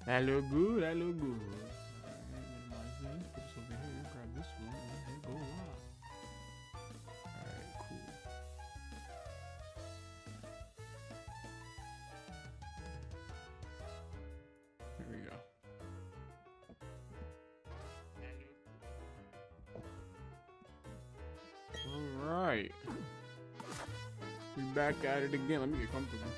That look good. That look good. Alright, minimize this. Put this over here. Grab this one. And then go live. Alright, cool. There we go. Alright. We back at it again. Let me get comfortable.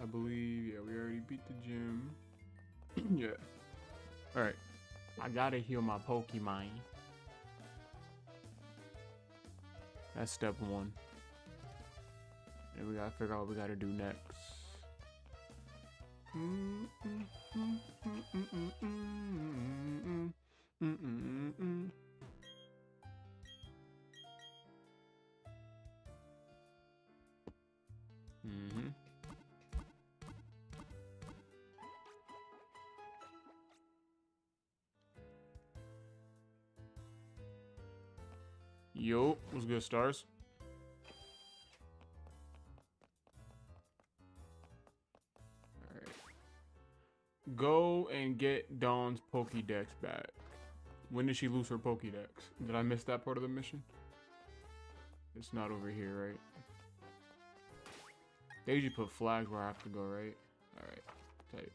I believe, yeah, we already beat the gym. Yeah. Alright. I gotta heal my Pokemon. That's step one. And we gotta figure out what we gotta do next. Yo, what's good, stars? Alright. Go and get Dawn's Pokédex back. When did she lose her Pokédex? Did I miss that part of the mission? It's not over here, right? They usually put flags where I have to go, right? Alright, type.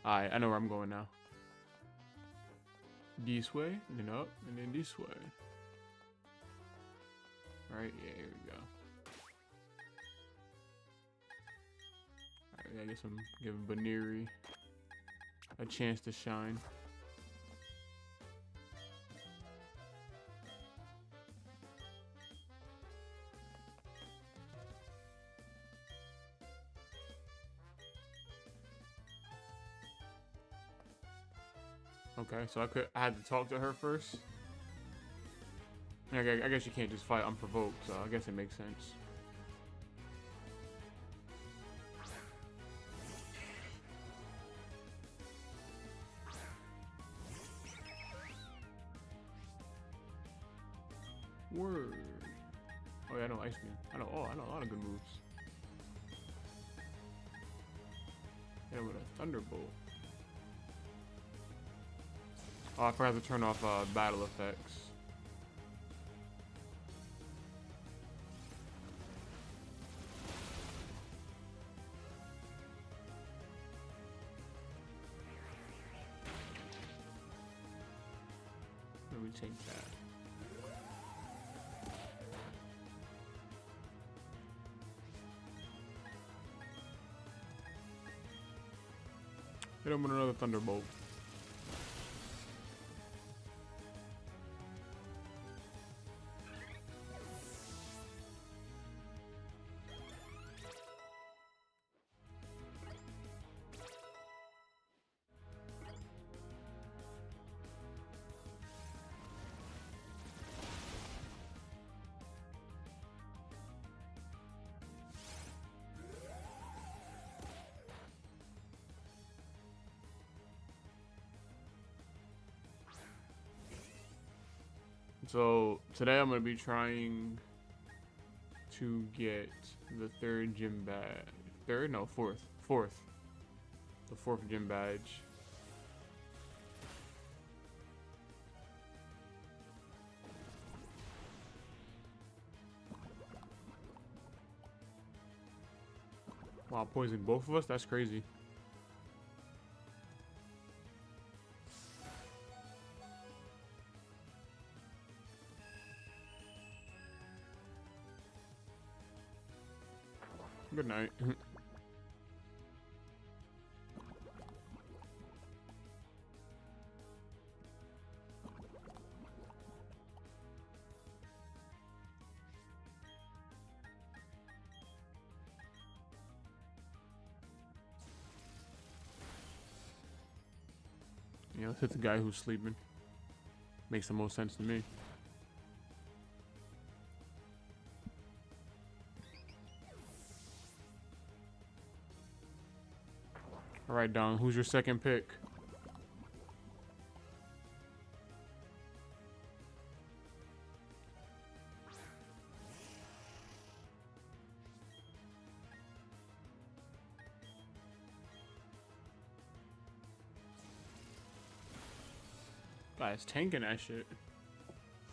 Alright, I know where I'm going now. This way, and then up, and then this way. Right, yeah, here we go. Alright, I guess I'm giving Baneri a chance to shine. Okay, so I had to talk to her first. I guess you can't just fight unprovoked, so I guess it makes sense. Word. Oh yeah, I know Ice Beam. I know a lot of good moves. Yeah, with a Thunderbolt. Oh, I forgot to turn off battle effects. Let me take that. Hit him with another Thunderbolt. So today I'm gonna be trying to get the third gym badge. Third? No, fourth. Fourth. The fourth gym badge. Wow, poisoning both of us? That's crazy. Good night. Yeah, let's hit the guy who's sleeping. Makes the most sense to me. All right, Don. Who's your second pick? Guys, tanking that shit.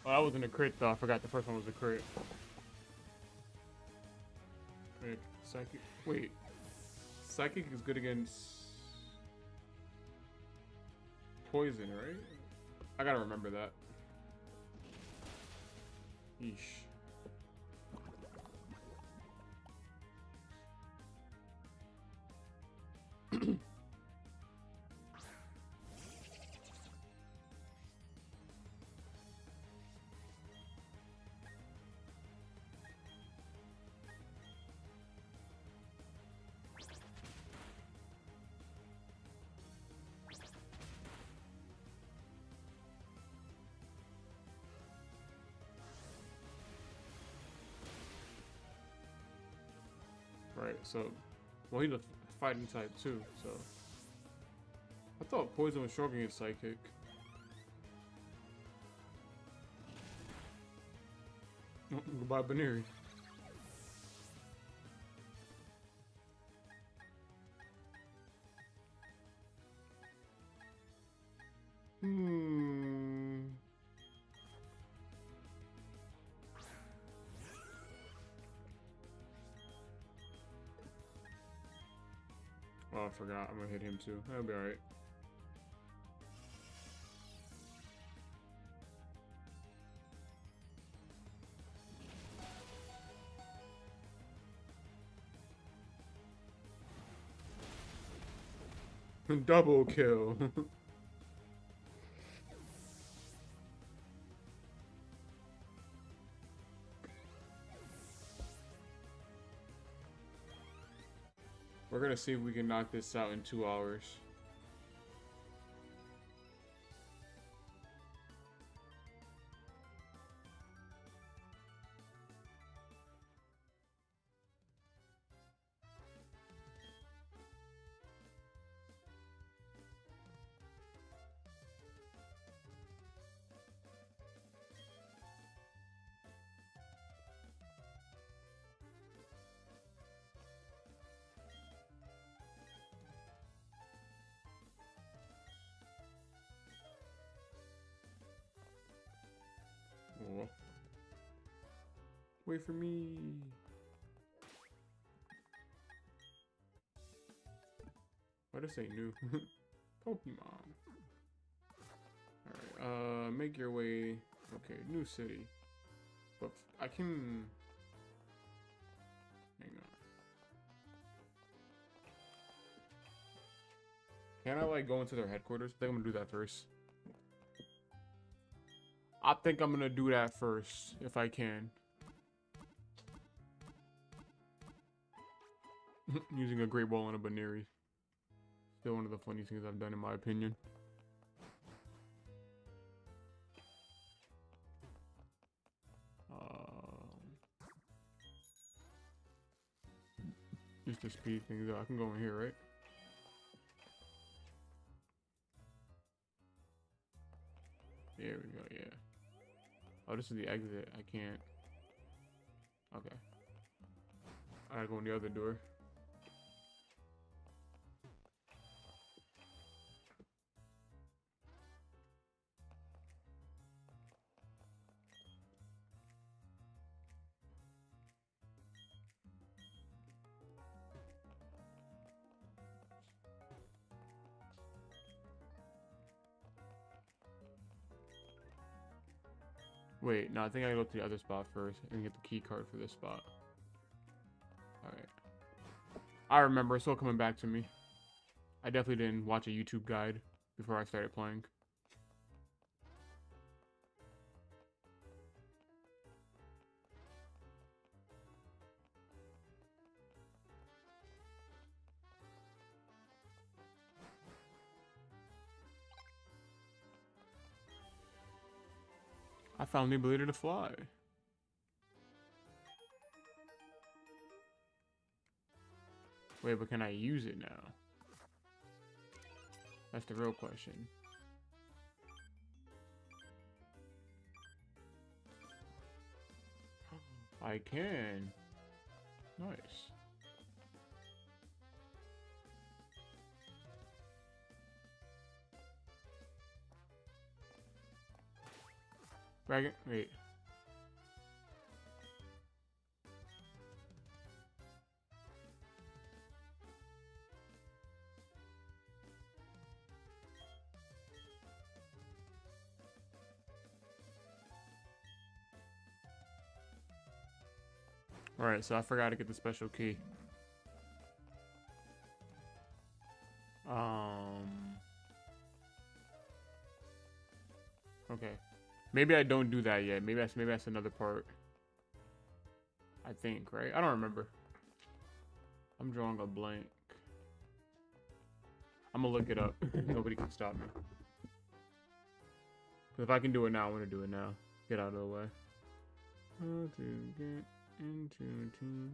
Oh, that wasn't a crit though. I forgot the first one was a crit. Wait, psychic. Wait, psychic is good against poison, right? I gotta remember that. Yeesh. Right, so, well, he's a fighting type too, so. I thought poison was strong against psychic. Goodbye, Baneri. Oh, I forgot. I'm gonna hit him too. That'll be alright. Double kill. We're gonna see if we can knock this out in 2 hours. Oh. Wait for me. Why does it say new? Pokemon. Alright, make your way. Okay, new city. But I can. Hang on. Can I like go into their headquarters? I think I'm gonna do that first. I think I'm gonna do that first, if I can. Using a Great Ball on a Baneri. Still one of the funniest things I've done in my opinion. Just to speed things up. I can go in here, right? There we go, yeah. Oh, this is the exit. I can't. Okay. I gotta go in the other door. Wait, no, I think I gotta go to the other spot first and get the key card for this spot. Alright. I remember, it's all coming back to me. I definitely didn't watch a YouTube guide before I started playing. I found the ability to fly. Wait, but can I use it now? That's the real question. I can. Nice. Wait. Alright, so I forgot to get the special key. Okay. Maybe I don't do that yet. Maybe that's another part. I think, right? I don't remember. I'm drawing a blank. I'm gonna look it up. Nobody can stop me. If I can do it now, I want to do it now. Get out of the way. How to get into a team.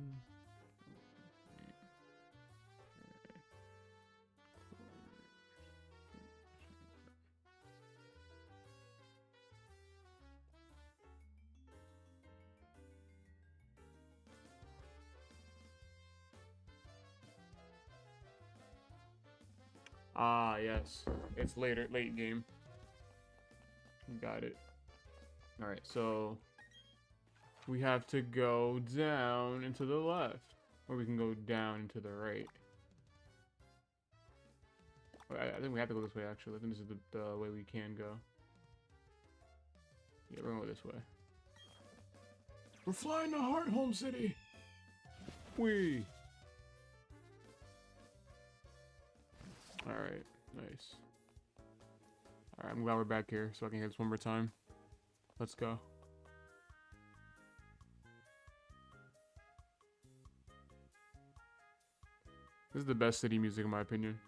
Ah, yes. It's late game. Got it. Alright, so we have to go down and to the left. Or we can go down and to the right. I think we have to go this way, actually. I think this is the way we can go. Yeah, we're going this way. We're flying to Hearthome City! Whee! Alright, nice. Alright, I'm glad we're back here so I can hit this one more time. Let's go. This is the best city music in my opinion.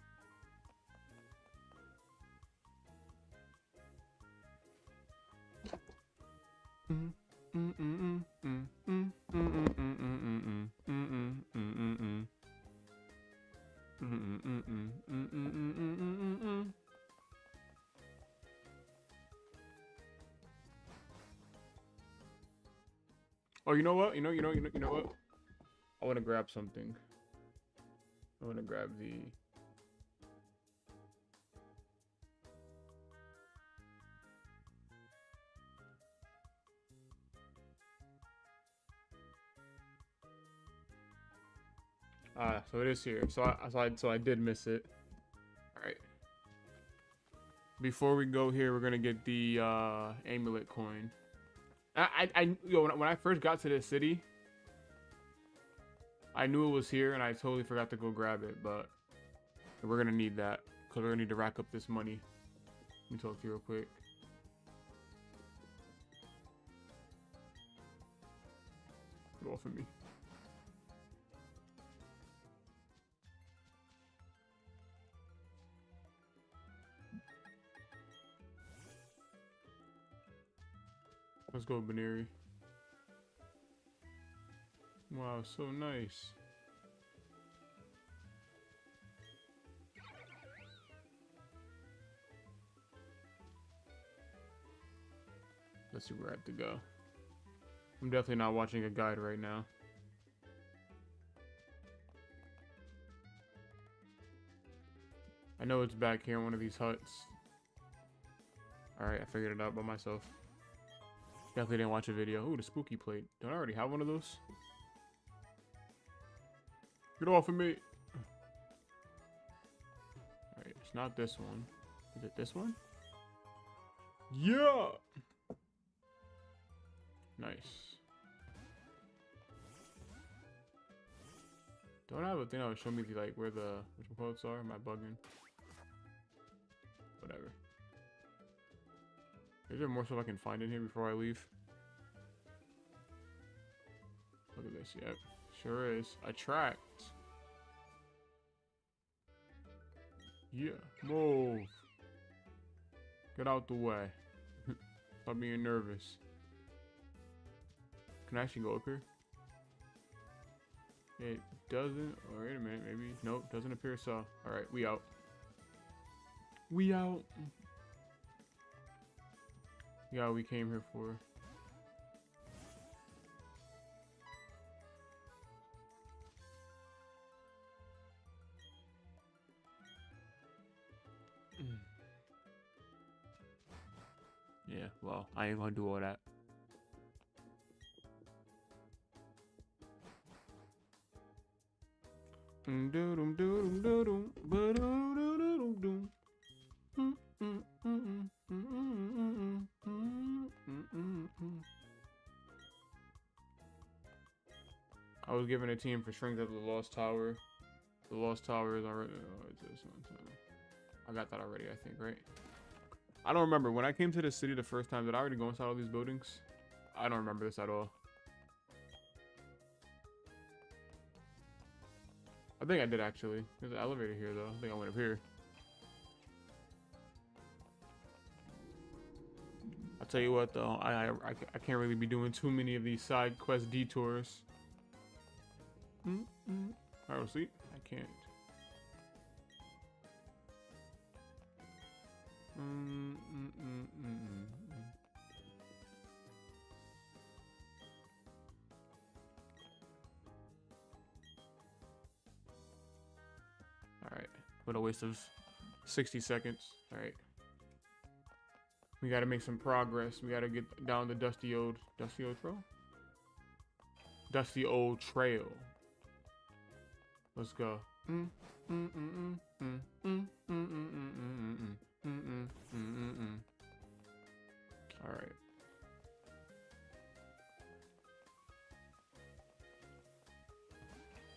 Oh, you know what? You know what? I want to grab something. I want to grab the... so it is here. So I did miss it. All right. Before we go here, we're gonna get the amulet coin. When I first got to this city, I knew it was here, and I totally forgot to go grab it. But we're gonna need that because we're gonna need to rack up this money. Let me talk to you real quick. Get off of me. Let's go, Baneri. Wow, so nice. Let's see where I have to go. I'm definitely not watching a guide right now. I know it's back here in one of these huts. Alright, I figured it out by myself. Definitely didn't watch a video. Ooh, the spooky plate. Don't I already have one of those? Get off of me! Alright, it's not this one. Is it this one? Yeah! Nice. Don't I have a thing that would show me the, like, where the quotes are? Am I bugging? Whatever. Is there more stuff I can find in here before I leave? Look at this. Yep. Sure is. Attract. Yeah. Move. Get out the way. Stop being nervous. Can I actually go up here? It doesn't. Oh, wait a minute. Maybe. Nope. Doesn't appear so. Alright. We out. We out. Yeah, we came here for. Yeah, well, I ain't gonna do all that. I was given a team for strength of the Lost Tower. The Lost Tower is already. Oh, it's this one. I got that already, I think, right? I don't remember. When I came to the city the first time, did I already go inside all these buildings? I don't remember this at all. I think I did, actually. There's an elevator here, though. I think I went up here. I'll tell you what, though. I can't really be doing too many of these side quest detours. Alright, see? I can't. Alright. What a waste of 60 seconds. Alright. We gotta make some progress. We gotta get down the dusty old trail? Dusty old trail. Let's go. Alright.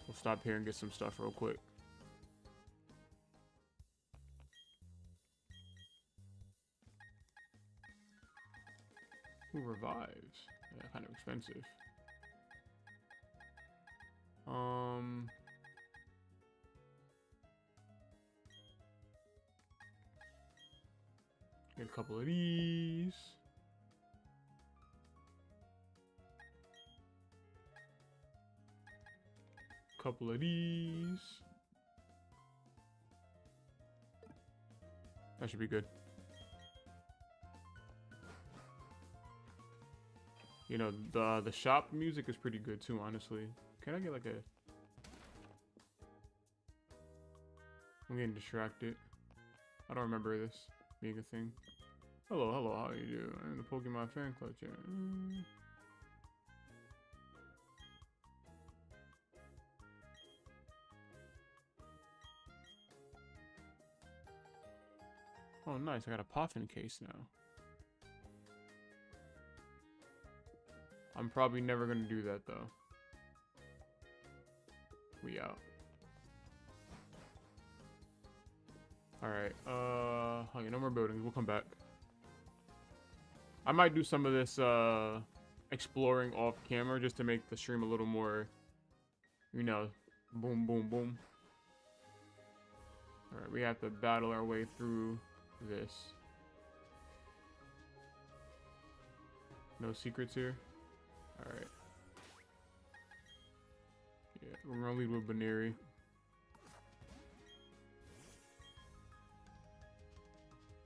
We'll stop here and get some stuff real quick. Who revives? Yeah, kind of expensive. Get a couple of these. Couple of these. That should be good. You know, the shop music is pretty good too, honestly. Can I get like a... I'm getting distracted. I don't remember this being a thing. Hello, how you do? I'm in the Pokemon fan club chat. Oh, nice. I got a Puffin case now. I'm probably never gonna do that though. We out. Alright, okay, no more buildings. We'll come back. I might do some of this exploring off camera just to make the stream a little more, you know, boom, boom, boom. Alright, we have to battle our way through this. No secrets here? Alright. Yeah, we're gonna lead with Baneri.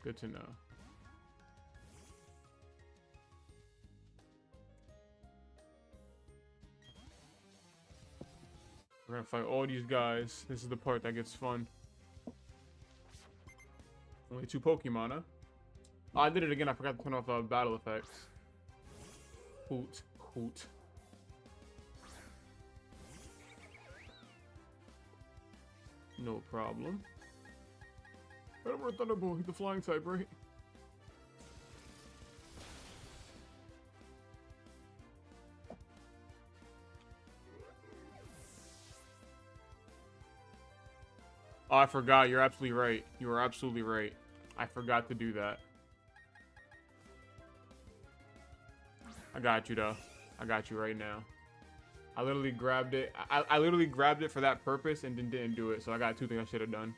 Good to know. We're gonna fight all these guys. This is the part that gets fun. Only 2 Pokemon, huh? Oh, I did it again. I forgot to turn off battle effects. Hoot, hoot. No problem. Remember Thunderbolt, he's the flying type, right? Oh, I forgot. You're absolutely right. You are absolutely right. I forgot to do that. I got you, though. I got you right now. I literally grabbed it. I literally grabbed it for that purpose and then didn't do it. So I got 2 things I should have done.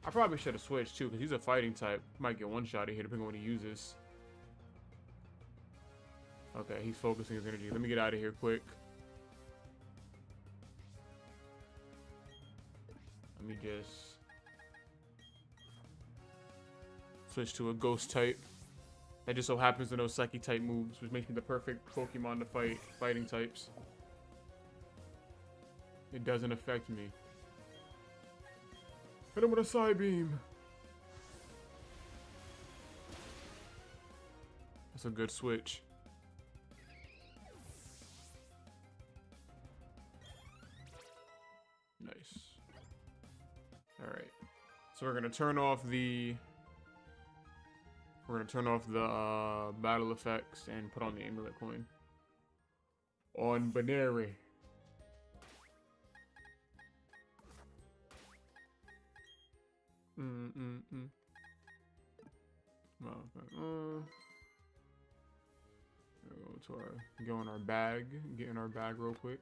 I probably should have switched, too, because he's a fighting type. Might get one shot here, depending on what he uses. Okay, he's focusing his energy. Let me get out of here quick. Let me just switch to a ghost type. That just so happens to know Psychic type moves, which makes me the perfect Pokemon to fight fighting types. It doesn't affect me. Hit him with a side beam. That's a good switch. Nice. Alright. So we're gonna turn off the battle effects and put on the amulet coin. On Baneri. Go in our bag. Get in our bag real quick.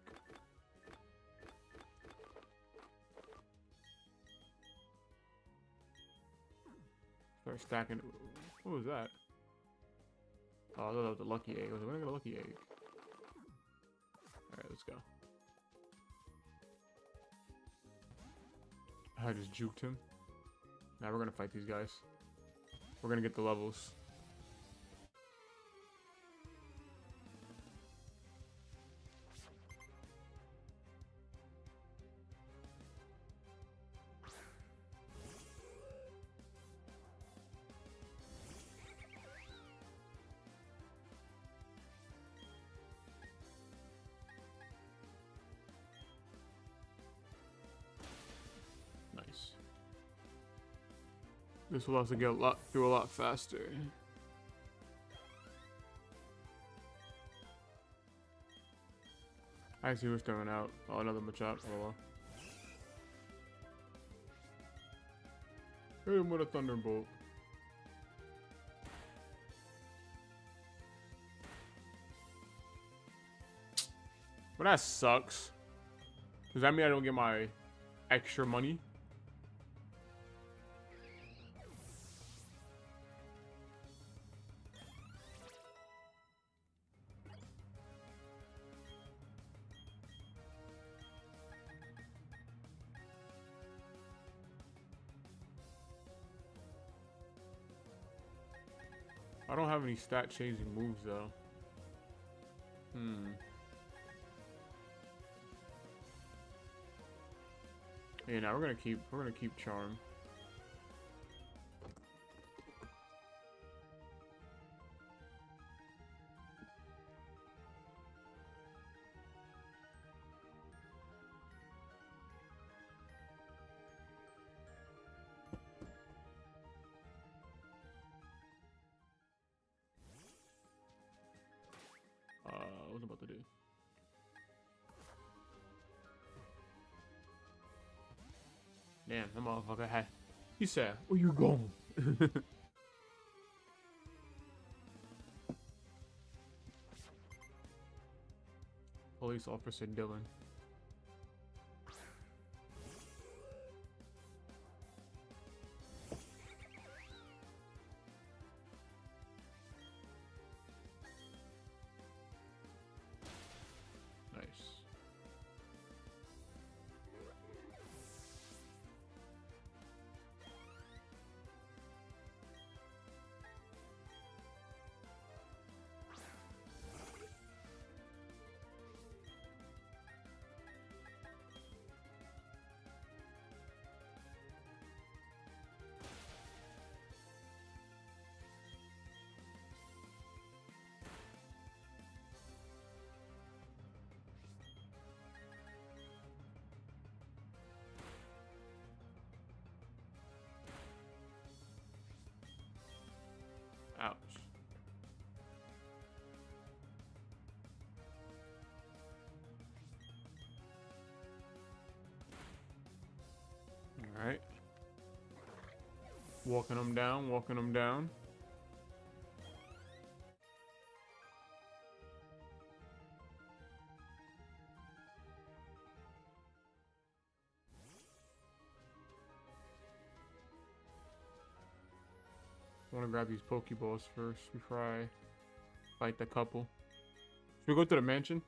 Start stacking. What was that? Oh, I thought that was a lucky egg. I was like, when did I get a lucky egg? Alright, let's go. I just juked him. Now we're gonna fight these guys. We're gonna get the levels. Nice. This will also get through a lot faster. I see what's throwing out. Oh, another Machop. Oh well. Hit him with a Thunderbolt. Well, that sucks. Does that mean I don't get my extra money? I don't have any stat changing moves though. Yeah, now we're gonna keep Charm. What was I about to do? Damn, that motherfucker had. He said, "Where you going?" Police Officer Dylan. Nice. Ouch. All right. Walking them down, walking them down. I want to grab these Pokeballs first before I fight the couple. Should we go to the mansion?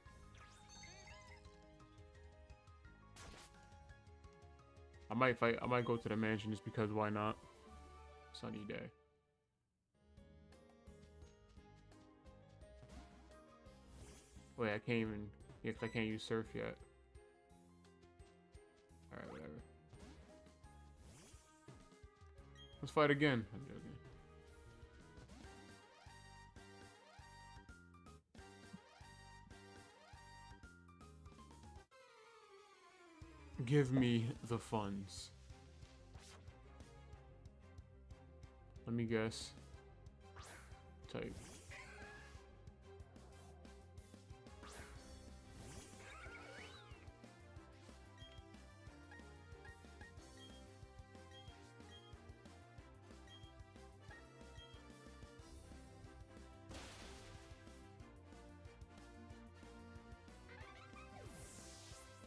I might fight. I might go to the mansion just because why not? Sunny day. Wait, I can't even. Yeah, 'cause I can't use surf yet. All right, whatever. Let's fight again. I'm joking. Give me the funds. Let me guess. Type.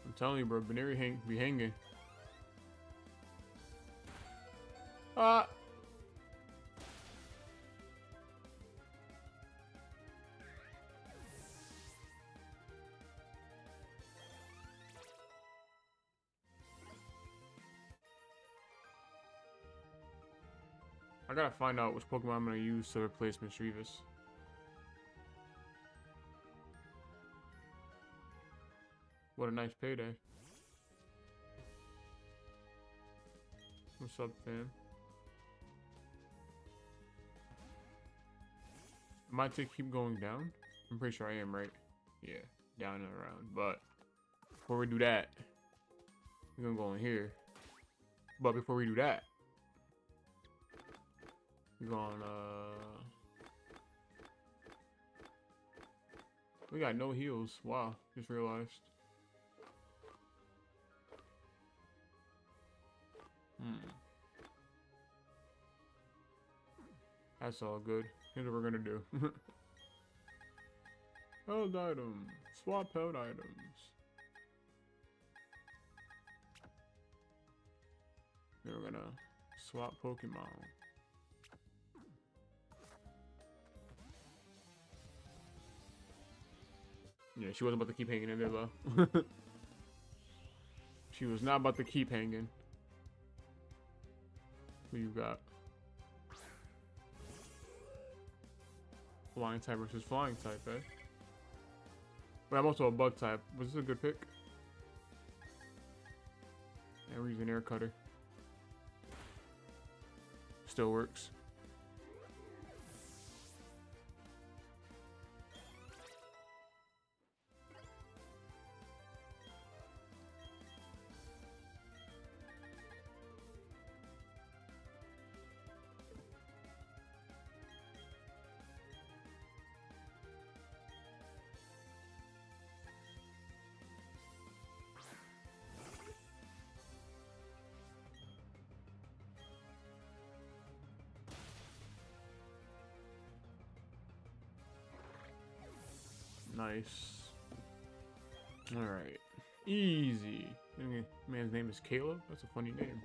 I'm telling you, bro, Baneri be hanging. Ah! I gotta find out which Pokemon I'm gonna use to replace Mischievous. What a nice payday. What's up, fam? Am I to keep going down? I'm pretty sure I am, right? Yeah, down and around. But before we do that, we're gonna go in here. But before we do that, we're gonna we got no heals. Wow, just realized. That's all good. Here's what we're gonna do. Held item. Swap held items. Then we're gonna swap Pokemon. Yeah, she wasn't about to keep hanging in there though. She was not about to keep hanging. Who you got? Flying type versus flying type, eh? But I'm also a bug type. Was this a good pick? And we're using air cutter. Still works. Nice. Alright. Easy. Man's name is Caleb? That's a funny name.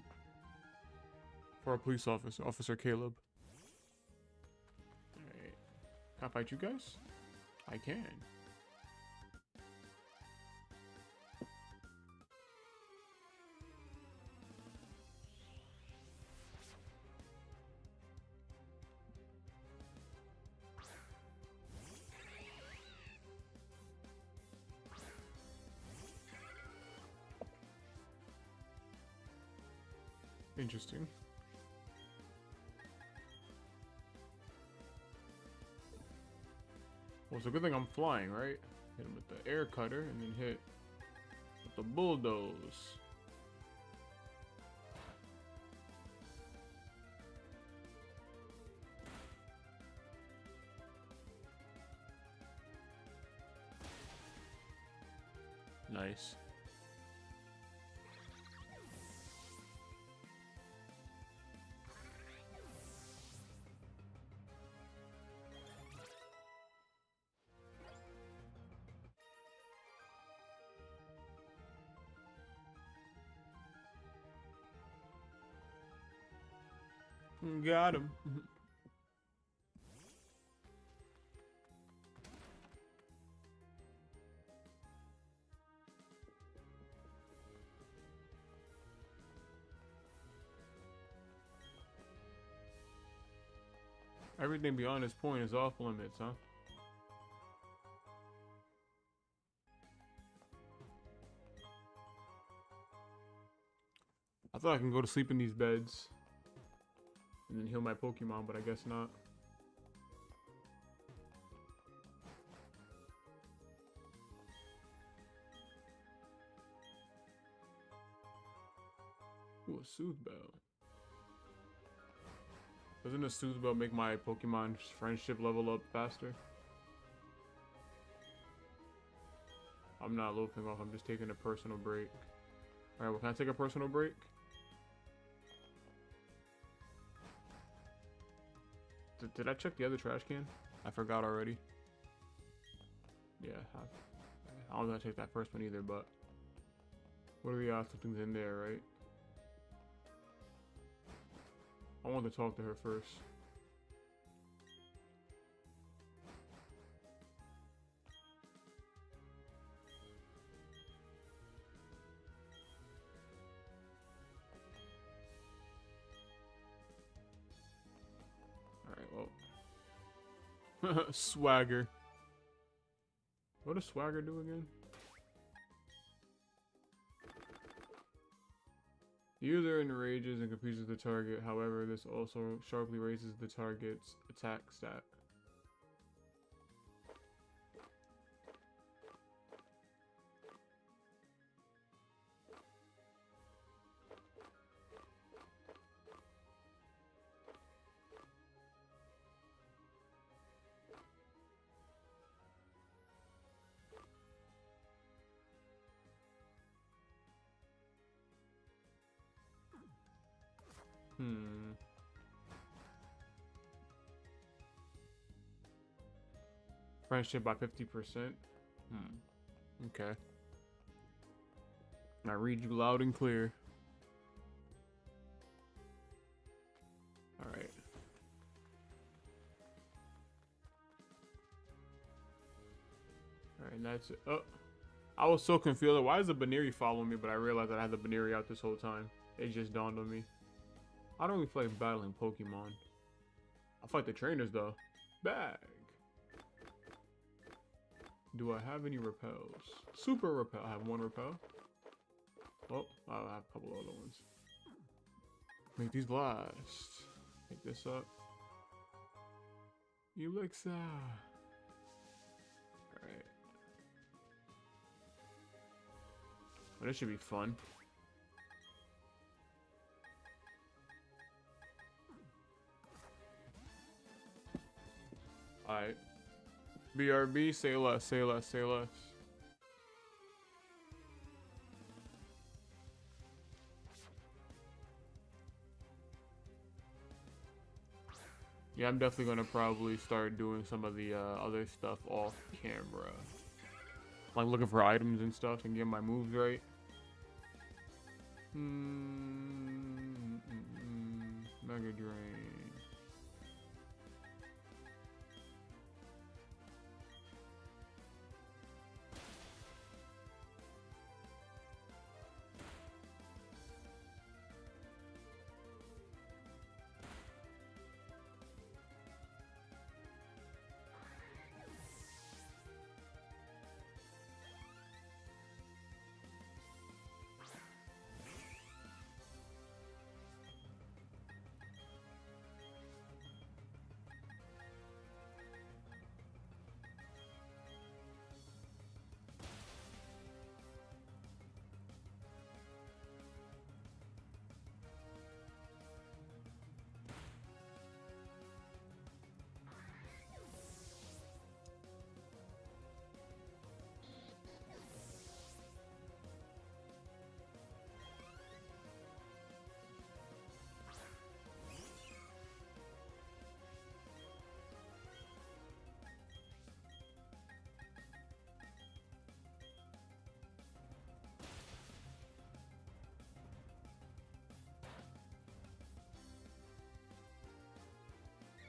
For a police officer. Officer Caleb. Alright. Can I fight you guys? I can. Interesting. Well, it's a good thing I'm flying, right? Hit him with the air cutter and then hit with the bulldoze. Nice. Got him. Everything beyond this point is off limits, huh? I thought I can go to sleep in these beds and then heal my Pokemon, but I guess not. Ooh, a Soothe Bell. Doesn't a Soothe Bell make my Pokemon friendship level up faster? I'm not loafing off, I'm just taking a personal break. Alright, well, can I take a personal break? Did I check the other trash can? I forgot already. Yeah, I don't know if I checked that first one either, but... What are the odds something's in there, right? I want to talk to her first. Alright, well. Swagger. What does Swagger do again? The user enrages and confuses the target, however, this also sharply raises the target's attack stat. Friendship by 50%. Okay. I read you loud and clear. Alright. Alright, that's it. Oh. I was so confused. Why is the Baneri following me? But I realized that I had the Baneri out this whole time. It just dawned on me. I don't really feel like battling Pokemon. I fight the trainers though. Bag. Do I have any repels? Super repel. I have one repel. Oh, I have a couple other ones. Make these last. Pick this up. Elixir. Alright. Well, this should be fun. Alright. BRB, say less, say less, say less. Yeah, I'm definitely gonna probably start doing some of the other stuff off camera. Like looking for items and stuff and getting my moves right. Mega Drain.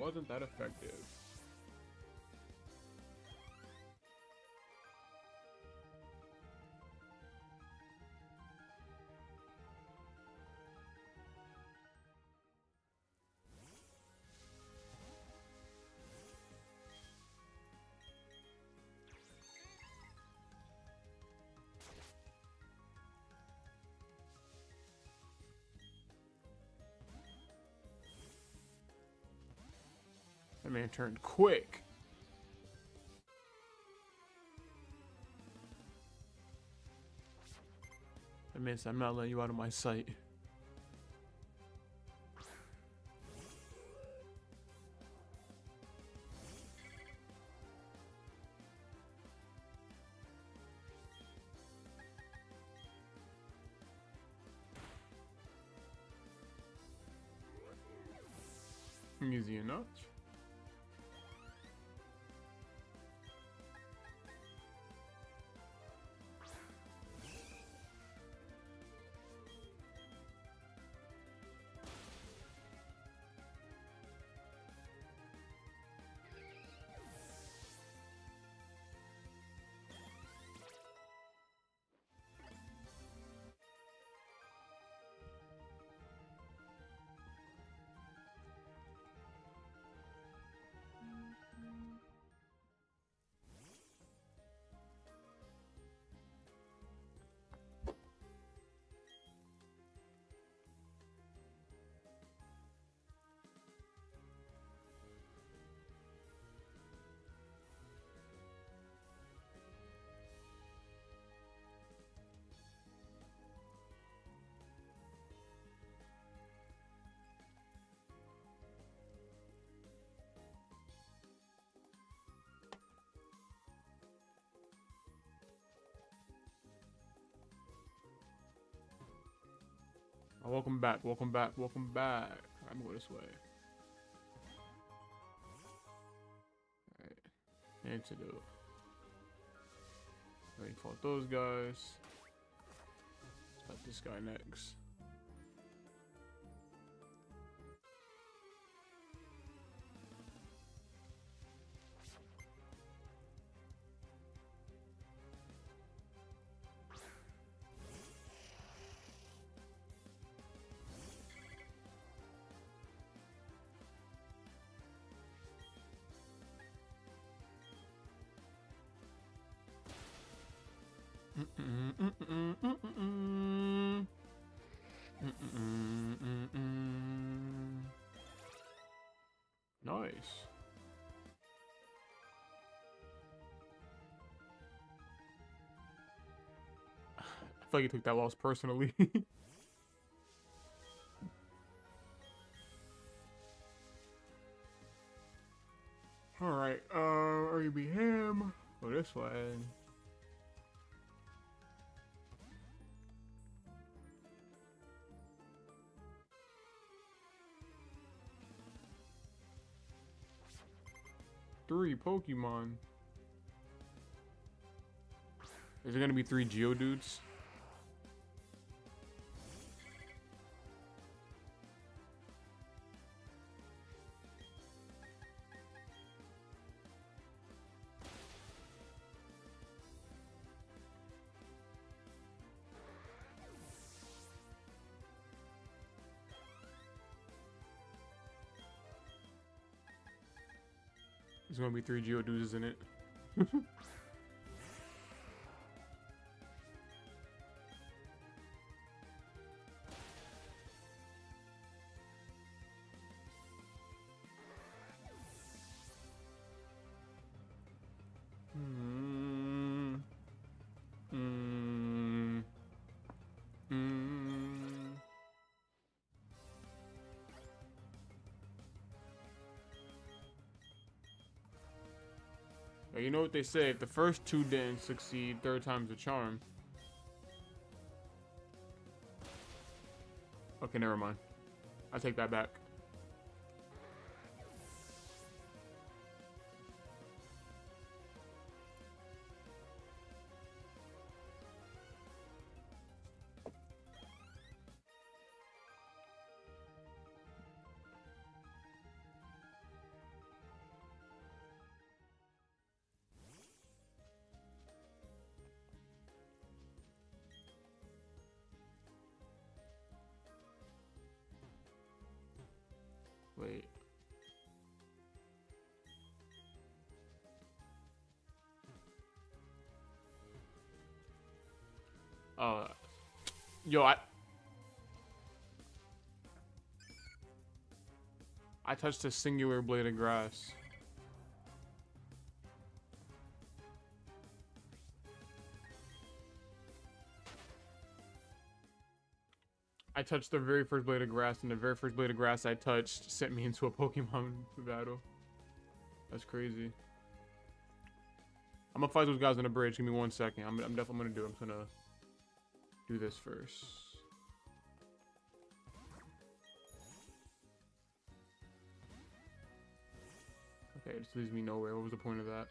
Wasn't that effective? That man turned quick. That man said, I'm not letting you out of my sight. Easy enough. Oh, welcome back, welcome back, welcome back. I'm gonna go this way. Alright. Antidote. Already fought those guys. Let's fight this guy next. Nice. I feel like you took that loss personally. Alright, RB Ham. Go this way. Three Pokemon. Is there gonna be 3 Geodudes? There's gonna be 3 Geodudes in it. You know what they say, if the first 2 didn't succeed, 3rd time's a charm. Okay, never mind. I take that back. Wait. Yo, I touched a singular blade of grass. I touched the very first blade of grass, and the very first blade of grass I touched sent me into a Pokemon battle. That's crazy. I'm gonna fight those guys on the bridge. Give me 1 second. I'm definitely gonna do it. I'm gonna do this first. Okay, this leads me nowhere. What was the point of that?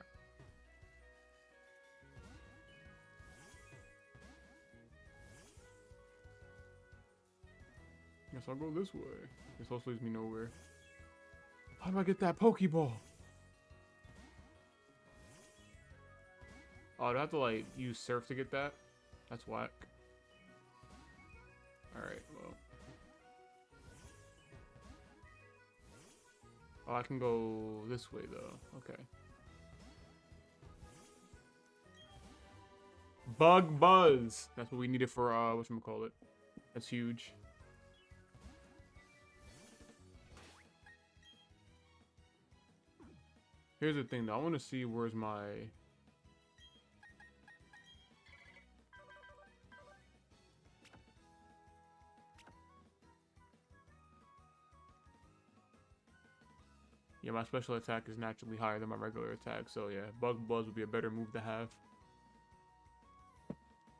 Guess I'll go this way. This also leads me nowhere. How do I get that Pokeball? Oh, do I have to like use Surf to get that? That's whack. Alright, well. Oh, I can go this way though. Okay. Bug Buzz! That's what we needed for whatchamacallit. That's huge. Here's the thing though, I wanna see where's my yeah, my special attack is naturally higher than my regular attack, so yeah, Bug Buzz would be a better move to have.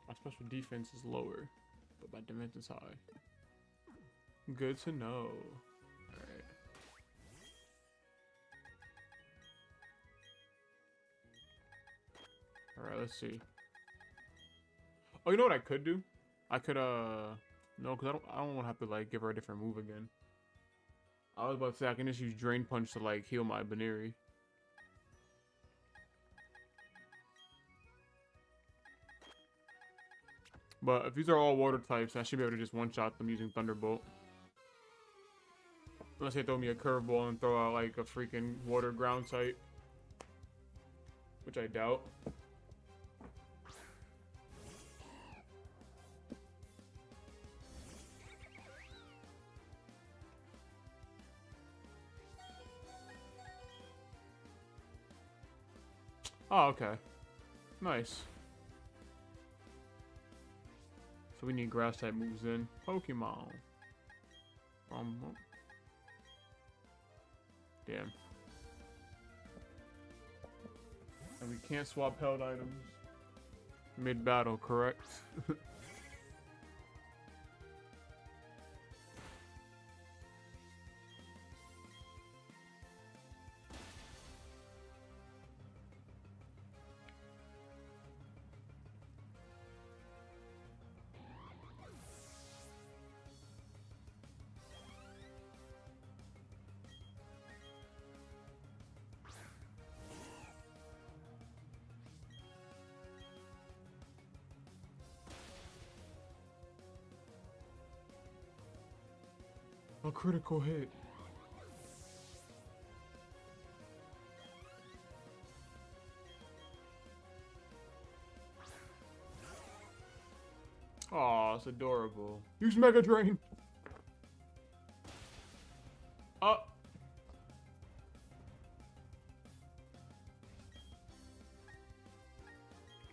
My special defense is lower, but my defense is high. Good to know. Alright. Alright, let's see. Oh, you know what I could do? I could, no, because I don't want to have to, like, give her a different move again. I was about to say, I can just use Drain Punch to, like, heal my Baneri. But if these are all water types, I should be able to just one-shot them using Thunderbolt. Unless they throw me a curveball and throw out, like, a freaking water ground type. Which I doubt. Oh, okay. Nice. So we need grass type moves in. Pokemon. Damn. And we can't swap held items mid-battle, correct? A critical hit. Aw, it's adorable. Use Mega Drain. Up.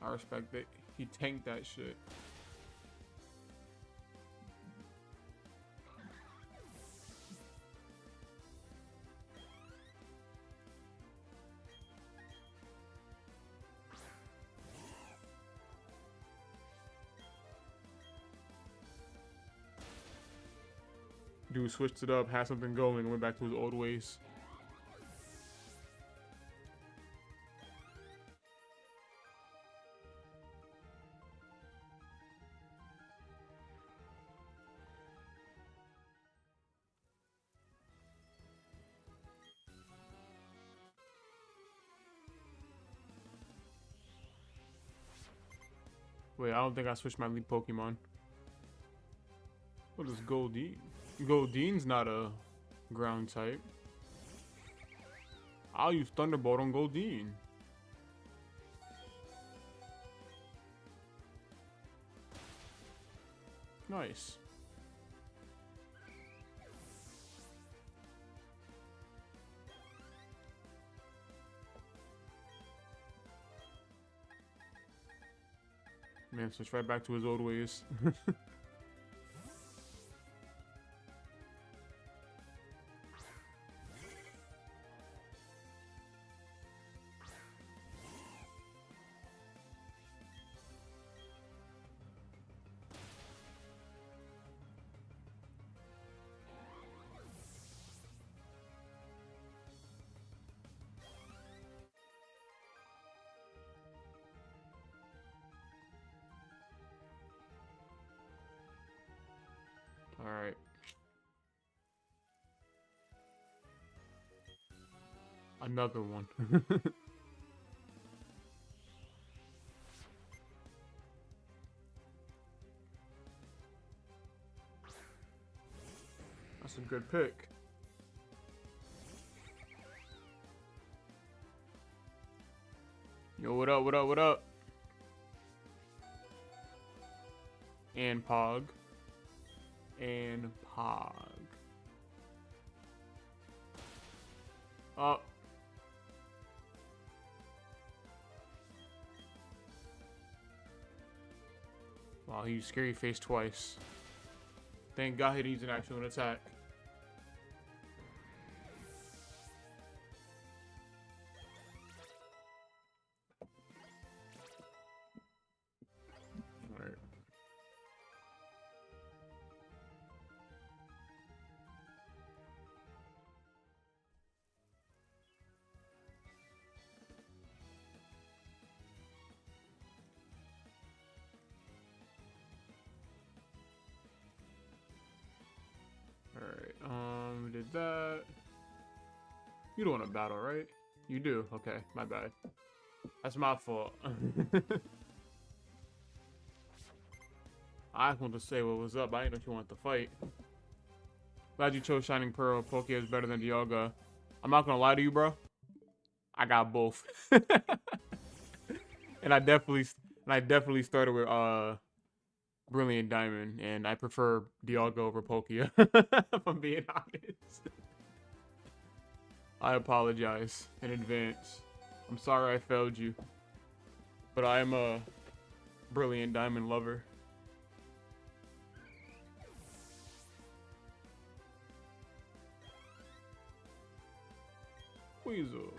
I respect it. He tanked that shit. Dude switched it up, had something going, and went back to his old ways. Wait, I don't think I switched my lead Pokemon. What is Goldeen? Goldeen's not a ground type. I'll use Thunderbolt on Goldeen. Nice. Man, switch right back to his old ways. Alright. Another one. That's a good pick. Yo, what up, what up, what up? And Pog. And Pog. Oh. Wow, he used Scary Face twice. Thank God he needs an actual attack. Alright. Alright, we did that. You don't want to battle, right? You do? Okay, my bad. That's my fault. I just wanted to say what was up. I didn't know you wanted to fight. Glad you chose Shining Pearl. Poké is better than Dialga. I'm not gonna lie to you, bro. I got both. and I definitely started with Brilliant Diamond, and I prefer Dialga over Poké. If I'm being honest. I apologize in advance. I'm sorry I failed you. But I am a Brilliant Diamond lover. Weasel.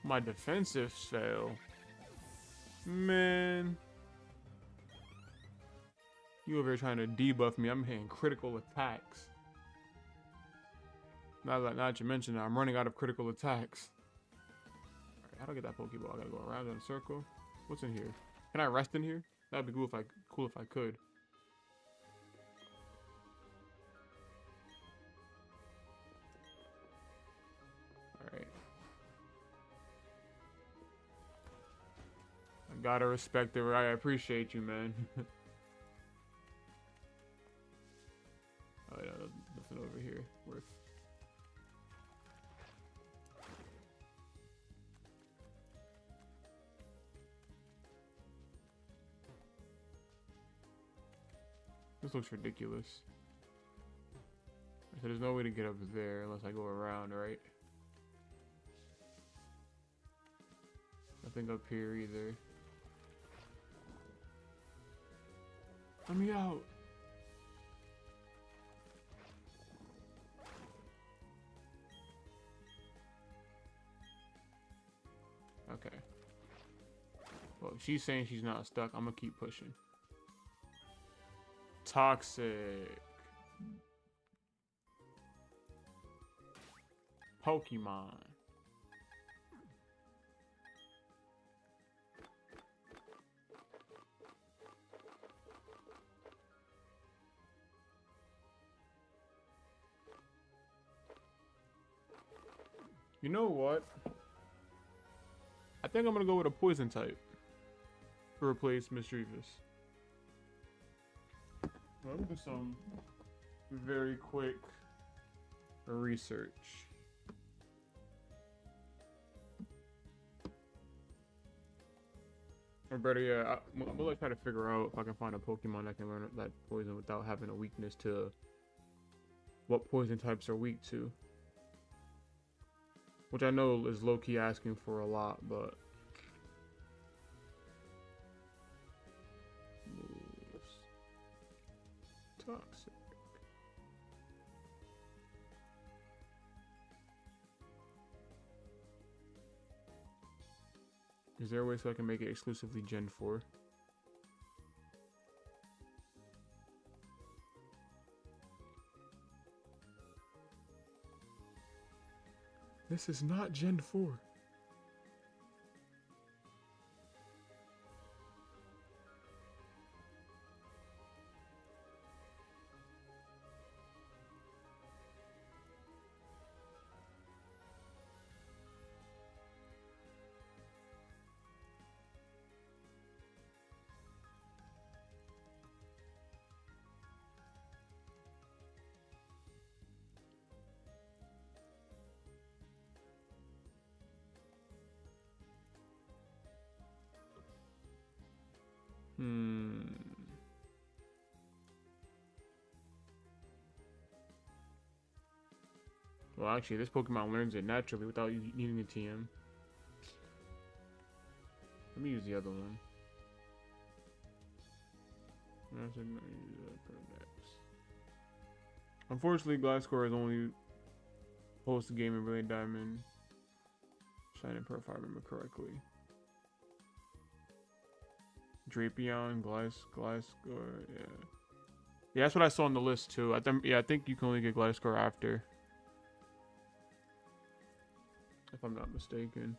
My defensive fail. Man. You over here trying to debuff me. I'm hitting critical attacks. Now that you mention it, I'm running out of critical attacks. Alright, how do I get that Pokeball? I gotta go around in a circle. What's in here? Can I rest in here? That'd be cool if I could. Alright. I gotta respect it, right? I appreciate you, man. Oh yeah, nothing over here worth. This looks ridiculous. So there's no way to get up there unless I go around, right? Nothing up here either. Let me out. Okay. Well, if she's saying she's not stuck, I'm gonna keep pushing. Toxic. Pokemon. You know what? I think I'm gonna go with a poison type to replace Mischievous. Let me do some very quick research. Or better yet, I'm gonna try to figure out if I can find a Pokemon that can learn that poison without having a weakness to what poison types are weak to. Which I know is low-key asking for a lot, but... Toxic. Is there a way so I can make it exclusively Gen 4? This is not Gen 4. Well, actually, this Pokemon learns it naturally without you needing a TM. Let me use the other one. Unfortunately, Gliscor is only post-game in Brilliant Diamond. Shining Pearl, if I remember correctly. Drapion, Gliscor, yeah. Yeah, that's what I saw on the list too. I think you can only get Gliscor after. If I'm not mistaken.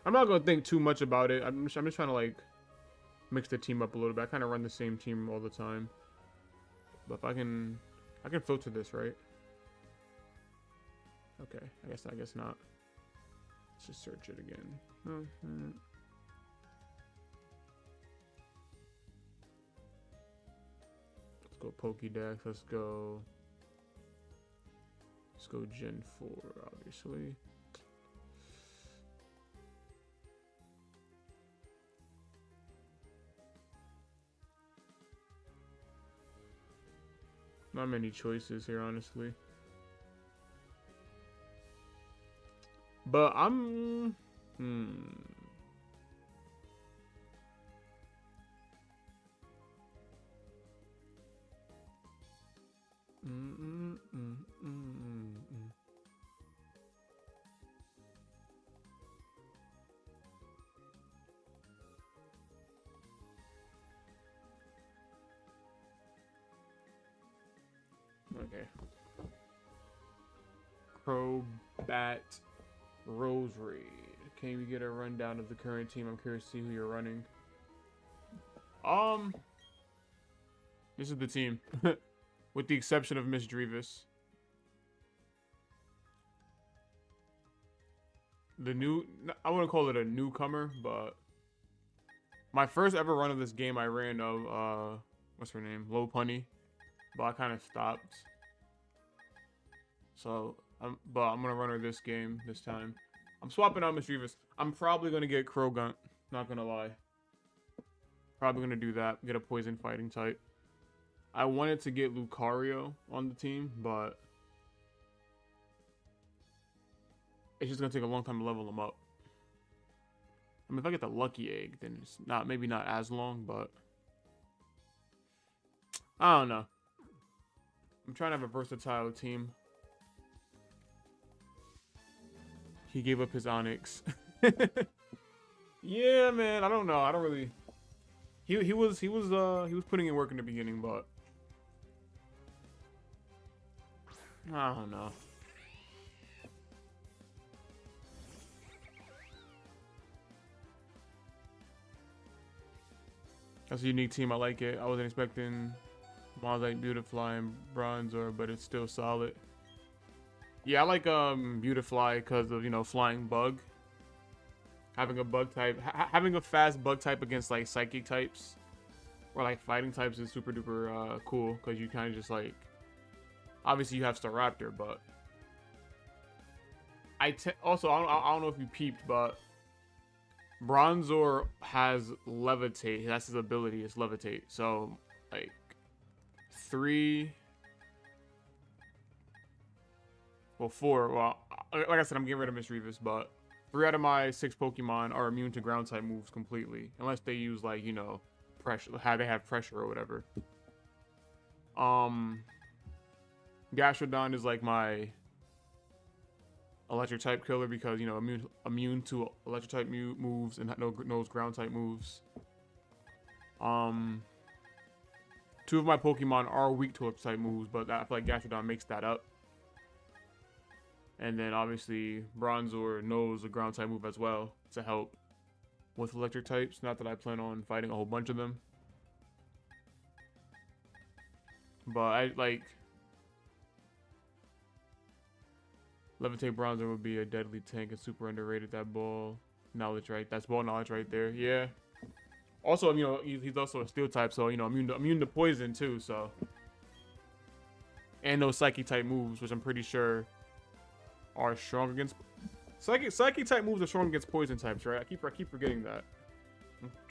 I'm not gonna think too much about it. I'm just trying to like mix the team up a little bit. I kind of run the same team all the time. But if I can filter this, right? Okay, I guess not. Let's just search it again. Let's go Pokédex. Let's go Gen 4, obviously. Not many choices here, honestly. But I'm... Okay. Crobat Rosary. Can we get a rundown of the current team? I'm curious to see who you're running. This is the team. With the exception of Miss Drevis. I wouldn't call it a newcomer, but my first ever run of this game I ran of, what's her name? Lopunny. But I kind of stopped. So, I'm gonna run her this game, this time. I'm swapping out Mischievous. I'm probably gonna get Crogunt, not gonna lie. Probably gonna do that, get a poison fighting type. I wanted to get Lucario on the team, but it's just gonna take a long time to level him up. I mean, if I get the lucky egg, then it's maybe not as long, but I don't know. I'm trying to have a versatile team. He gave up his Onyx. Yeah, man. I don't know. I don't really. He was putting in work in the beginning, but I don't know. That's a unique team. I like it. I wasn't expecting Mozart, Beautifly, and Bronzor, but it's still solid. Yeah, I like Beautifly because of, you know, flying bug. Having a bug type, having a fast bug type against like psychic types or like fighting types is super duper cool because you kind of just like, obviously you have Staraptor, but also I don't know if you peeped, but Bronzor has Levitate. That's his ability, is Levitate. So like 4. Well, like I said, I'm getting rid of Mischievous, but 3 out of my 6 Pokemon are immune to ground type moves completely, unless they use like, you know, pressure, how they have pressure or whatever. Gastrodon is like my electric type killer because, you know, immune to electric type moves and knows ground type moves. 2 of my Pokemon are weak to electric type moves, but I feel like Gastrodon makes that up. And then obviously Bronzor knows a ground type move as well to help with electric types. Not that I plan on fighting a whole bunch of them. But I like Levitate Bronzer would be a deadly tank and super underrated. That ball knowledge right. That's ball knowledge right there. Yeah. Also, you know, he's also a steel type, so you know, immune to poison too. So, and those psychic type moves, which I'm pretty sure are strong against psychic type moves are strong against poison types, right? I keep forgetting that.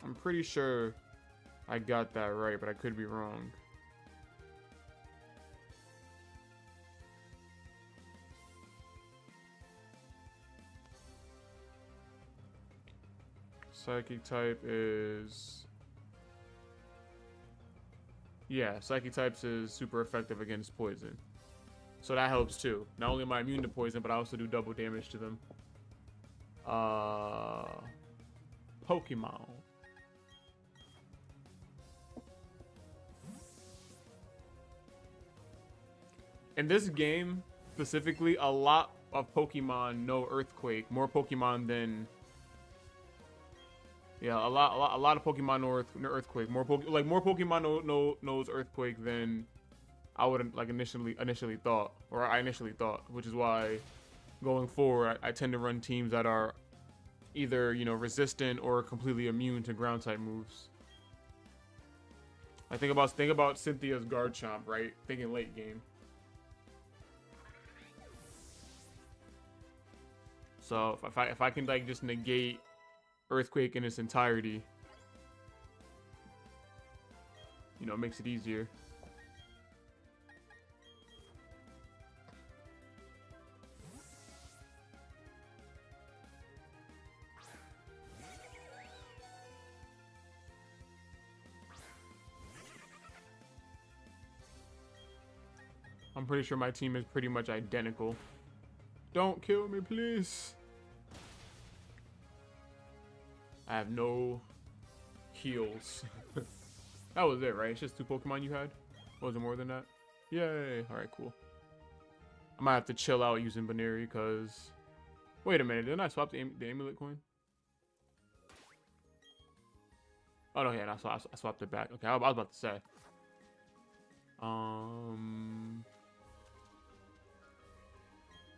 I'm pretty sure I got that right, but I could be wrong. Psychic type is... Yeah, Psychic types is super effective against poison. So that helps too. Not only am I immune to poison, but I also do double damage to them. Pokemon. In this game, specifically, a lot of Pokemon know Earthquake. More Pokemon than... Yeah, a lot of Pokemon know Earthquake. More Pokemon knows Earthquake than I would like initially thought, or I initially thought, which is why going forward I tend to run teams that are either, you know, resistant or completely immune to ground type moves. I think about Cynthia's Garchomp, right? Thinking late game. So if I can like just negate Earthquake in its entirety, you know, it makes it easier. I'm pretty sure my team is pretty much identical. Don't kill me, please. I have no heals. That was it, right? It's just 2 Pokemon you had? Was it more than that? Yay. Alright, cool. I might have to chill out using Baneri because... Wait a minute, didn't I swap the amulet coin? Oh, no, yeah, I swapped it back. Okay, I was about to say.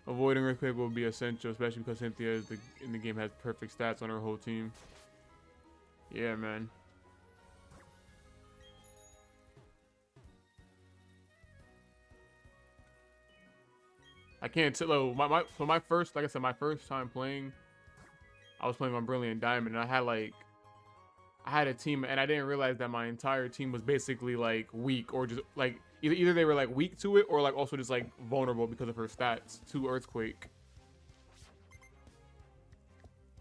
Avoiding Earthquake will be essential, especially because Cynthia in the game has perfect stats on her whole team. Yeah, man. I can't tell. My first, like I said, my first time playing, I was playing on Brilliant Diamond, and I had a team, and I didn't realize that my entire team was basically like weak, or just like either they were like weak to it, or like also just like vulnerable because of her stats to Earthquake.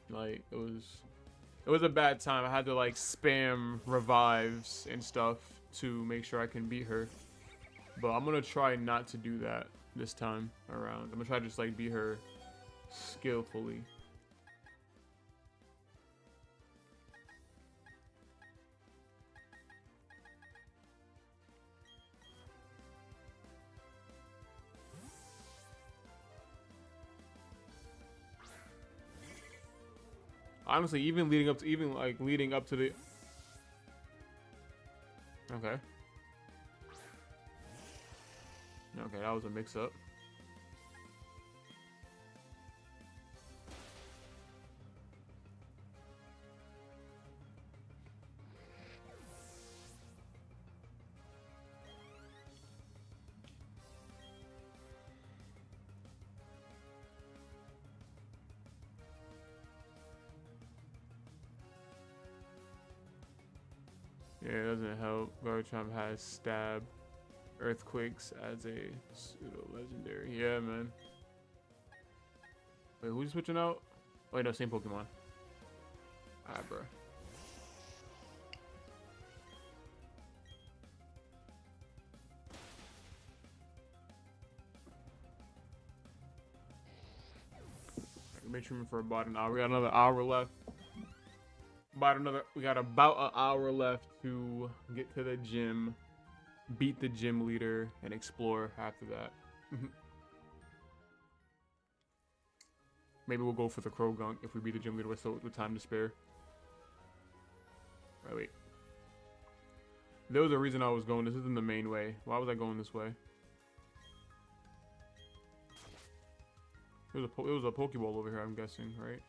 Like it was a bad time. I had to like spam revives and stuff to make sure I can beat her. But I'm gonna try not to do that this time around. I'm gonna try to just like beat her skillfully. Honestly, even leading up to the... Okay. Okay, that was a mix-up. Yeah, it doesn't help. Garchomp has Stab. Earthquakes as a pseudo-legendary. Yeah, man. Wait, who's switching out? Oh, wait, no, same Pokemon. Alright, bro. Make treatment for about an hour. We got another hour left. We got about an hour left to get to the gym, beat the gym leader, and explore after that. Maybe we'll go for the Krogunk if we beat the gym leader with time to spare. Right, wait. There was a reason I was going. This isn't the main way. Why was I going this way? There was a Pokeball over here, I'm guessing, right?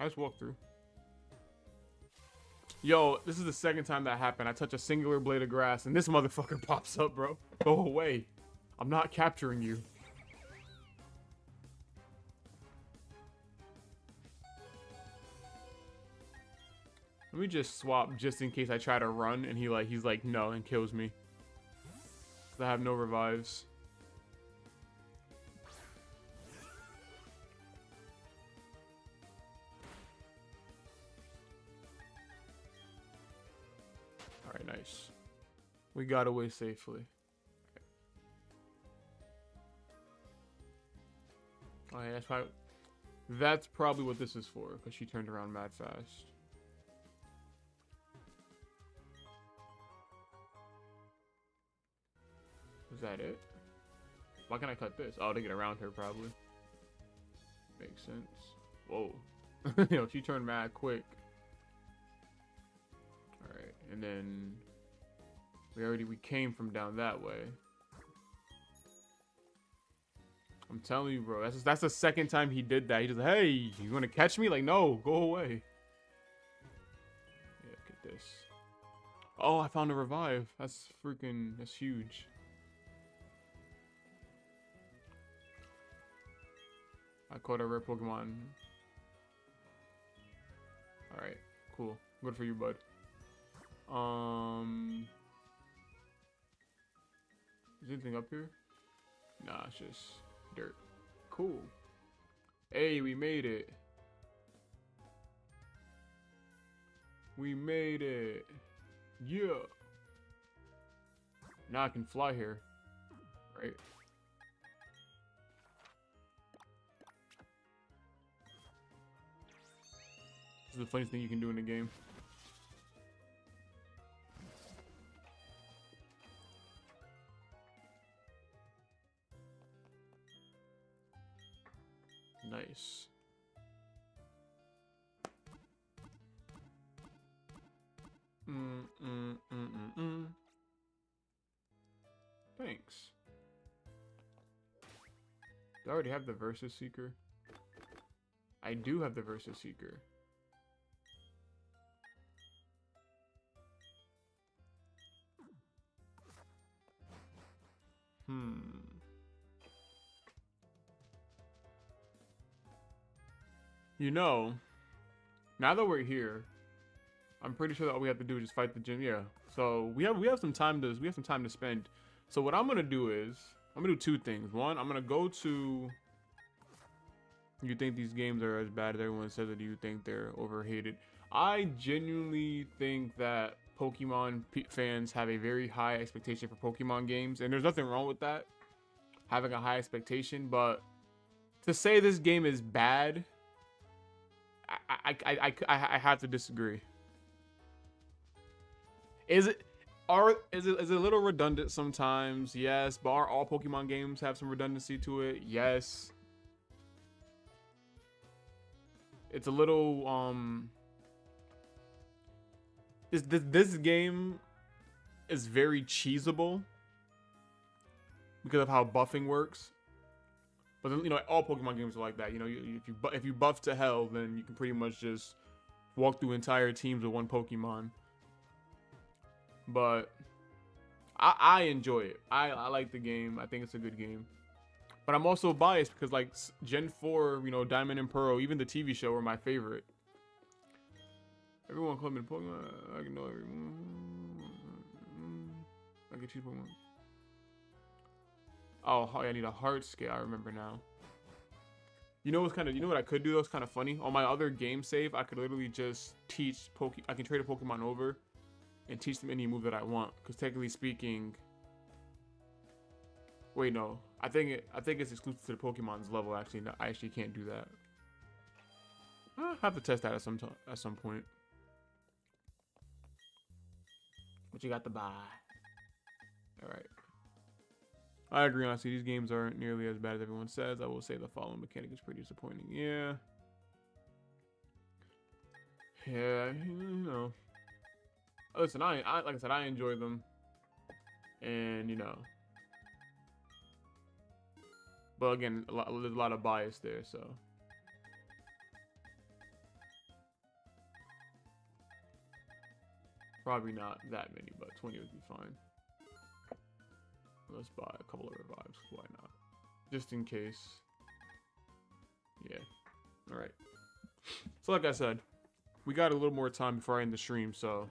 I just walked through. Yo, this is the second time that happened. I touch a singular blade of grass, and this motherfucker pops up, bro. Go away. I'm not capturing you. Let me just swap just in case I try to run, and he's like, no, and kills me. 'Cause I have no revives. Alright, nice. We got away safely. Oh yeah, that's probably what this is for, because she turned around mad fast. Is that it? Why can't I cut this? Oh, to get around her, probably. Makes sense. Whoa. Yo, she turned mad quick. Alright, and then we came from down that way. I'm telling you, bro, that's the second time he did that. He just, hey, you wanna catch me? Like, no, go away. Yeah, look at this. Oh, I found a revive. That's huge. I caught a rare Pokemon. Alright, cool. Good for you, bud. Is anything up here? Nah, it's just dirt. Cool. Hey, we made it. We made it. Yeah. Now I can fly here. Right? This is the funniest thing you can do in the game. Nice. Thanks. Do I already have the Versus Seeker? I do have the Versus Seeker. You know, now that we're here, I'm pretty sure that all we have to do is just fight the gym. Yeah. So we have some time to spend. So what I'm gonna do is I'm gonna do two things. One, I'm gonna go to. You think these games are as bad as everyone says, or do you think they're overhated? I genuinely think that Pokemon fans have a very high expectation for Pokemon games, and there's nothing wrong with that, having a high expectation. But to say this game is bad, I have to disagree. Is it a little redundant sometimes? Yes. But are all Pokemon games have some redundancy to it? Yes. It's a little this game is very cheesable because of how buffing works. But then, you know, all Pokemon games are like that. You know, if you buff to hell, then you can pretty much just walk through entire teams with one Pokemon. But I enjoy it. I like the game. I think it's a good game. But I'm also biased because, like, Gen 4, you know, Diamond and Pearl, even the TV show were my favorite. Everyone claiming Pokemon. I can know everyone. I can choose Pokemon. Oh, I need a heart scale. I remember now. You know what I could do? That's kind of funny. On my other game save, I could literally just teach I can trade a Pokemon over and teach them any move that I want. Because technically speaking, wait, no. I think it's exclusive to the Pokemon's level. Actually, no, I actually can't do that. I'll have to test that at some point. What you got to buy? All right. I agree, honestly. These games aren't nearly as bad as everyone says. I will say the following mechanic is pretty disappointing. Yeah. Yeah, you know. Listen, I like I said, I enjoy them. And, you know. But again, there's a lot of bias there, so. Probably not that many, but 20 would be fine. Let's buy a couple of revives. Why not? Just in case. Yeah. Alright. So like I said, we got a little more time before I end the stream, so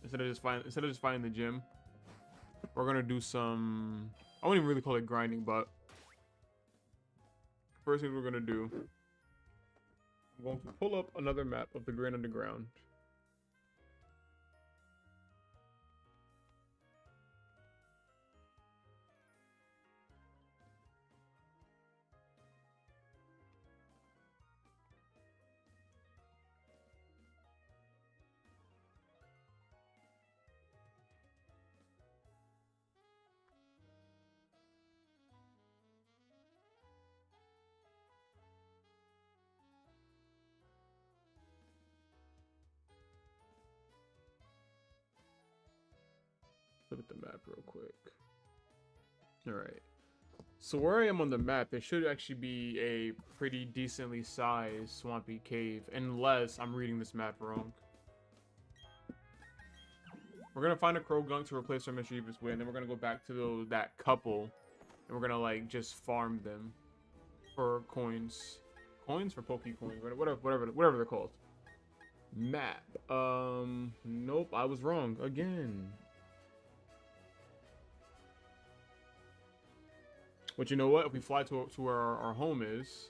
instead of just finding the gym, we're gonna do some, I wouldn't even really call it grinding, but first thing we're gonna do, I'm going to pull up another map of the Grand Underground. Look at the map real quick. Alright. So where I am on the map, there should actually be a pretty decently sized swampy cave, unless I'm reading this map wrong. We're gonna find a crow gunk to replace our mischievous way, and then we're gonna go back to that couple, and we're gonna like just farm them for coins. Coins for Poke coins, whatever they're called. Map. Nope, I was wrong again. But you know what? If we fly to where our home is,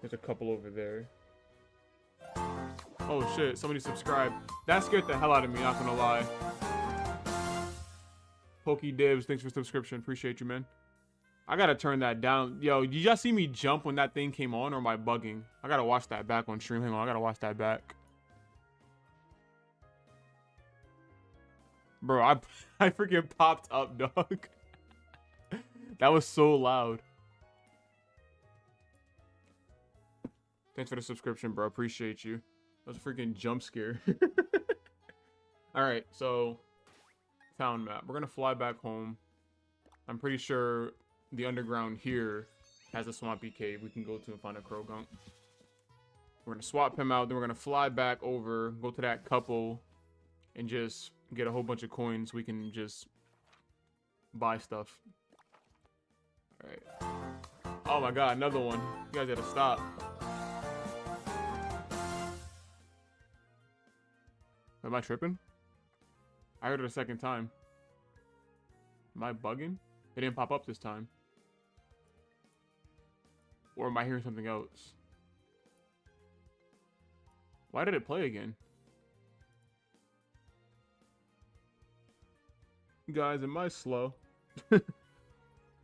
there's a couple over there. Oh shit, somebody subscribed. That scared the hell out of me, not gonna lie. Pokey Dibs, thanks for subscription. Appreciate you, man. I gotta turn that down. Yo, did y'all see me jump when that thing came on, or am I bugging? I gotta watch that back on stream. Hang on, I gotta watch that back. Bro, I freaking popped up, dog. That was so loud. Thanks for the subscription, bro. Appreciate you. That was a freaking jump scare. Alright, so town map. We're gonna fly back home. I'm pretty sure the underground here has a swampy cave we can go to and find a crow gunk. We're gonna swap him out, then we're gonna fly back over, go to that couple, and just get a whole bunch of coins. We can just buy stuff. Alright. Oh my god, another one. You guys gotta stop. Am I tripping? I heard it a second time. Am I bugging? It didn't pop up this time. Or am I hearing something else? Why did it play again? Guys, am I slow?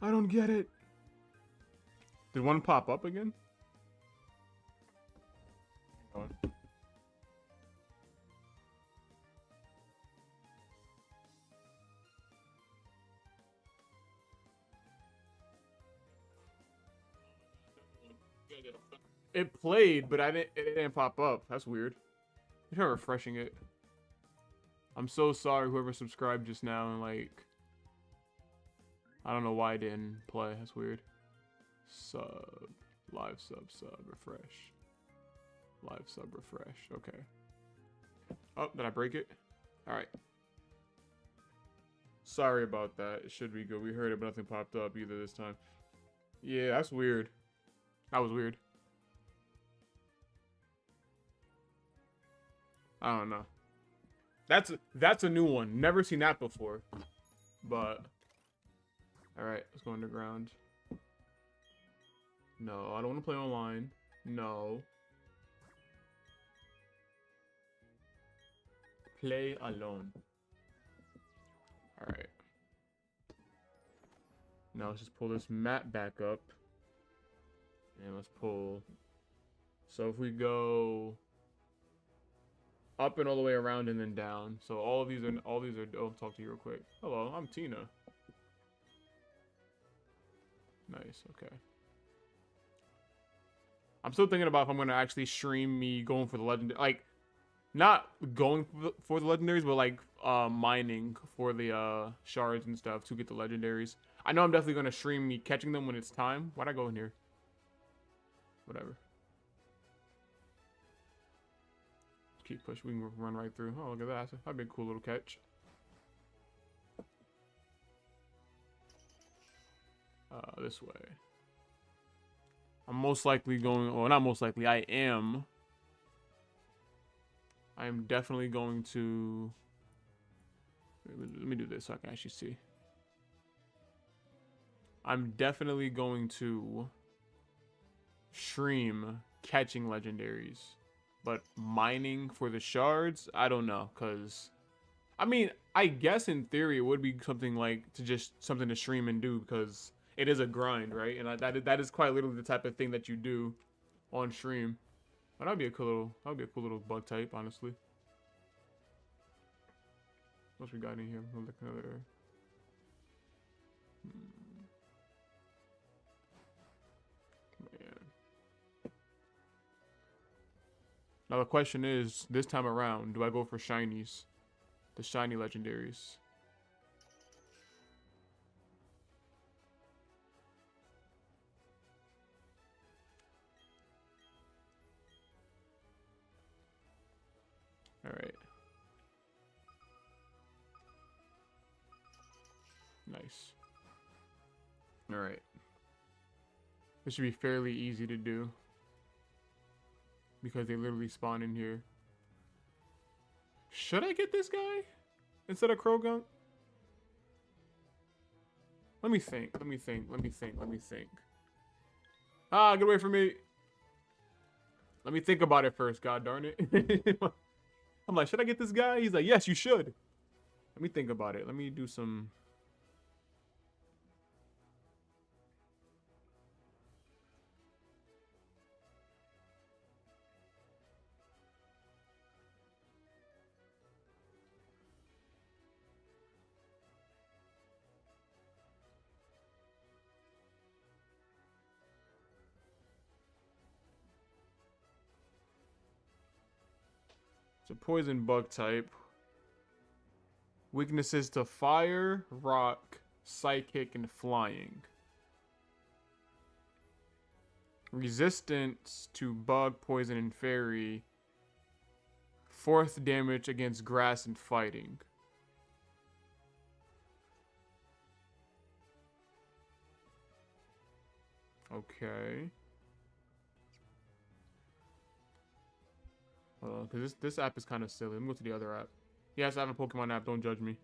I don't get it. Did one pop up again? Hang on. It played, but it didn't pop up. That's weird. I'm trying refreshing it. I'm so sorry whoever subscribed just now and like I don't know why it didn't play. That's weird. Sub, live sub, refresh. Live sub, refresh. Okay. Oh, did I break it? All right. Sorry about that. It should be good. We heard it, but nothing popped up either this time. Yeah, that's weird. That was weird. I don't know. That's a new one. Never seen that before. But all right, let's go underground. No, I don't want to play online. No. Play alone. All right. Now let's just pull this map back up. And let's pull. So if we go up and all the way around and then down. So all these are oh, I'll talk to you real quick. Hello, I'm Tina. Nice. Okay. I'm still thinking about if I'm gonna actually stream me going for the legendary, like not going for the legendaries, but like mining for the shards and stuff to get the legendaries. I know I'm definitely gonna stream me catching them when it's time. Why'd I go in here? Whatever. Keep pushing. We can run right through. Oh, look at that. That'd be a cool little catch. This way. I'm most likely going, or not most likely, I am definitely going to, let me do this so I can actually see. I'm definitely going to stream catching legendaries, but mining for the shards, I don't know, because, I mean, I guess in theory it would be something like something to stream and do, because it is a grind, right? And that is quite literally the type of thing that you do on stream. But that'd be a cool little bug type, honestly. What we got in here? Look another. Man. Now the question is, this time around, do I go for shinies? The shiny legendaries. Alright. Nice. Alright. This should be fairly easy to do, because they literally spawn in here. Should I get this guy instead of Krogunk? Let me think. Ah, get away from me. Let me think about it first, god darn it. I'm like, should I get this guy? He's like, yes, you should. Let me think about it. Let me do some... It's a poison bug type. Weaknesses to fire, rock, psychic, and flying. Resistance to bug, poison, and fairy. 4th damage against grass and fighting. Okay. Because this app is kind of silly. Let me go to the other app. Yes, I have a Pokemon app. Don't judge me.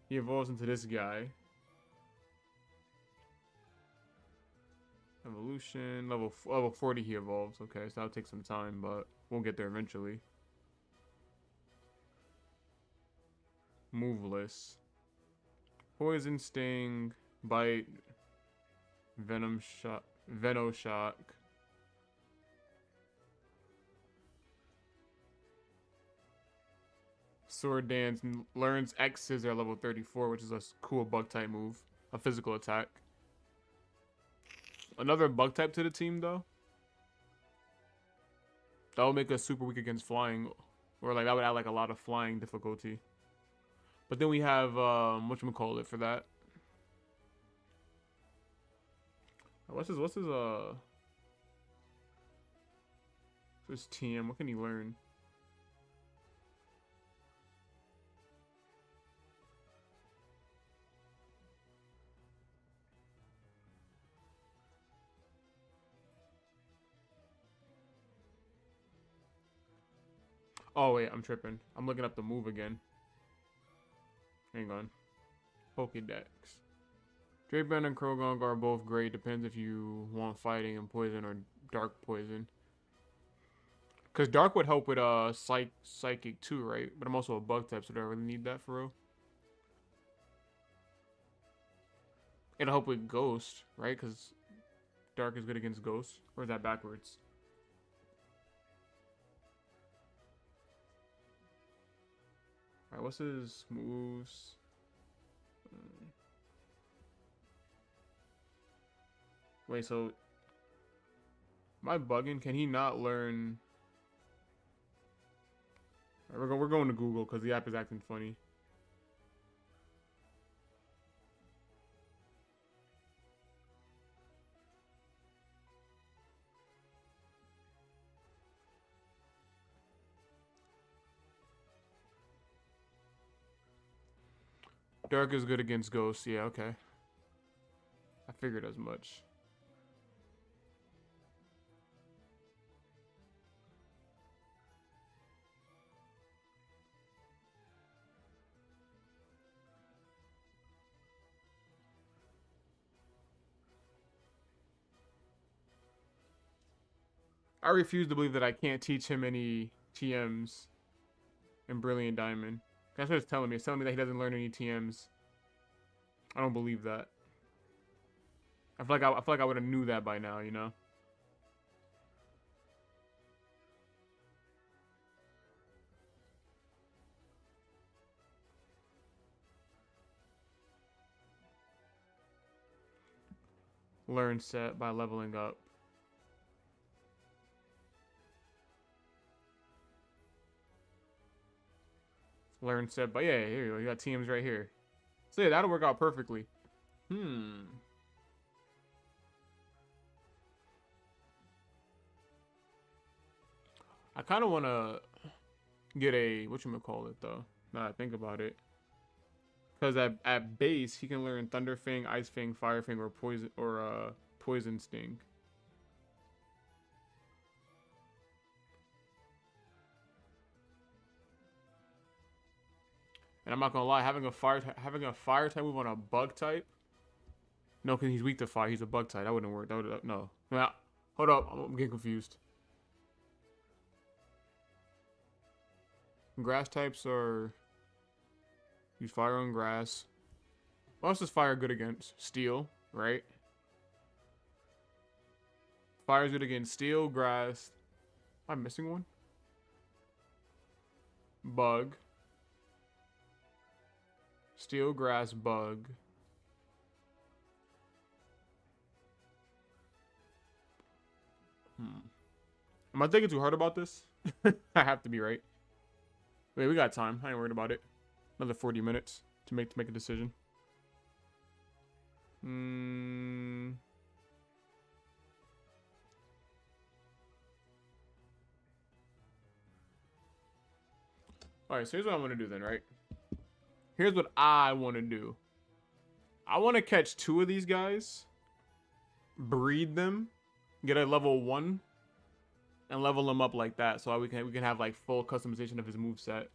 He evolves into this guy. Evolution. Level 40 he evolves. Okay, so that'll take some time, but we'll get there eventually. Moveless. Poison, Sting, Bite, Venom Shock, Venoshock. Sword Dance learns X Scissor at level 34, which is a cool bug type move. A physical attack. Another bug type to the team, though. That would make us super weak against flying. Or, like, that would add, like, a lot of flying difficulty. But then we have, whatchamacallit for that. What's his TM? What can he learn? Oh, wait, I'm tripping. I'm looking up the move again. Hang on. Pokédex. Draven and Krogunk are both great. Depends if you want fighting and poison or dark poison. Because dark would help with psychic too, right? But I'm also a bug type, so do I really need that for real? It'll help with ghost, right? Because dark is good against ghost. Or is that backwards? Alright, what's his moves? Wait, so am I bugging? Can he not learn? Right, we're going to Google because the app is acting funny. Dark is good against ghosts. Yeah, okay. I figured as much. I refuse to believe that I can't teach him any TMs in Brilliant Diamond. That's what it's telling me. It's telling me that he doesn't learn any TMs. I don't believe that. I feel like I would have knew that by now, you know? Learn set by leveling up. Learn set by, yeah, here you go. You got TMs right here. So yeah, that'll work out perfectly. I kind of want to get a, whatchamacallit, though, now that I think about it. Because at base, he can learn Thunder Fang, Ice Fang, Fire Fang, or Poison Sting. And I'm not gonna lie, having a fire type move on a bug type. No, because he's weak to fire. He's a bug type. That wouldn't work. That would no. Now, hold up. I'm getting confused. Grass types are use fire on grass. What else is fire good against? Steel, right? Fire is good against steel, grass. Am I missing one? Bug. Steel, grass, bug. Am I thinking too hard about this? I have to be right. Wait, we got time. I ain't worried about it. Another 40 minutes to make a decision. Alright, so here's what I want to do then, right? Here's what I want to do. I want to catch 2 of these guys, breed them, get a level 1, and level them up like that, so we can have like full customization of his moveset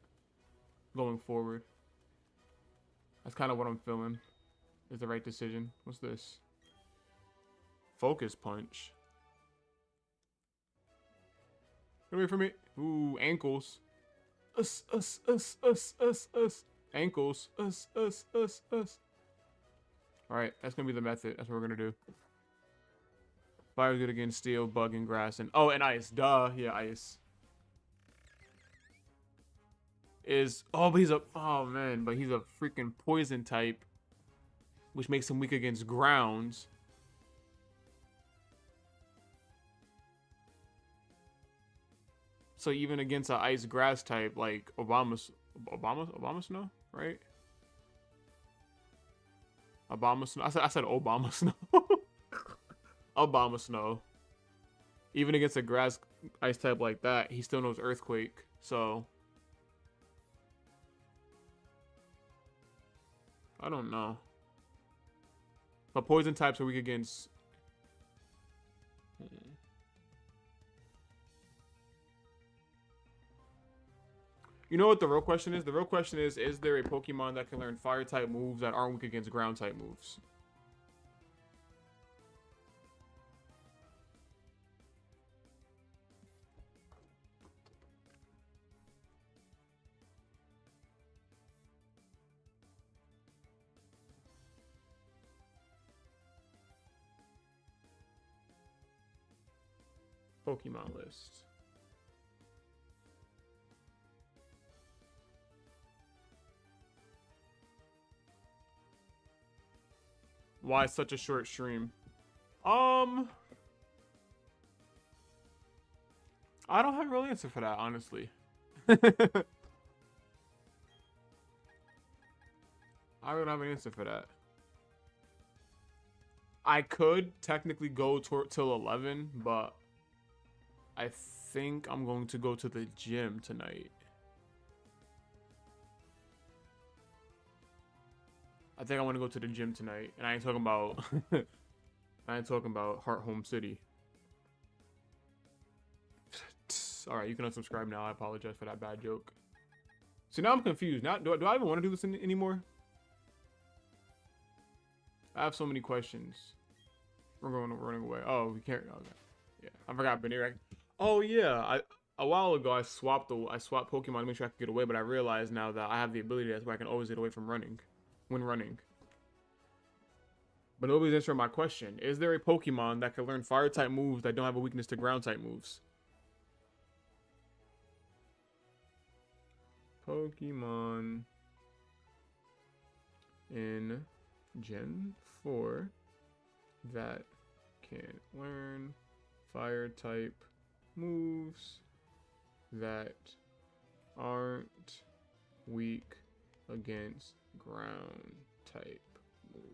going forward. That's kind of what I'm feeling is the right decision. What's this? Focus punch. Get away from me. Ooh, ankles. Us. Ankles. Us. Alright, that's gonna be the method. That's what we're gonna do. Fire's good against steel, bug, and grass, and oh, and ice. Duh. Yeah, ice. But he's a freaking poison type, which makes him weak against grounds. So even against an ice grass type like Obama Snow, right? Obama Snow. I said Obama Snow. Obama Snow. Even against a grass ice type like that, he still knows Earthquake. So I don't know. But poison types are weak against. You know what the real question is? The real question is there a Pokemon that can learn fire type moves that aren't weak against ground type moves? Pokemon list. Why such a short stream? I don't have a real answer for that, honestly. I don't have an answer for that. I could technically go till 11, but I think I'm going to go to the gym tonight. I think I want to go to the gym tonight, and I ain't talking about I ain't talking about Heart Home City. All right, you can unsubscribe now. I apologize for that bad joke. So now I'm confused. Now, do I even want to do this anymore? I have so many questions. We're running away. Oh, we can't. Okay. Yeah, I forgot Banner. Oh yeah, a while ago I swapped Pokemon to make sure I could get away, but I realized now that I have the ability that's where I can always get away from running when running. But nobody's answering my question. Is there a Pokemon that can learn fire type moves that don't have a weakness to ground type moves? Pokemon in Gen 4 that can learn fire type moves that aren't weak against ground type moves.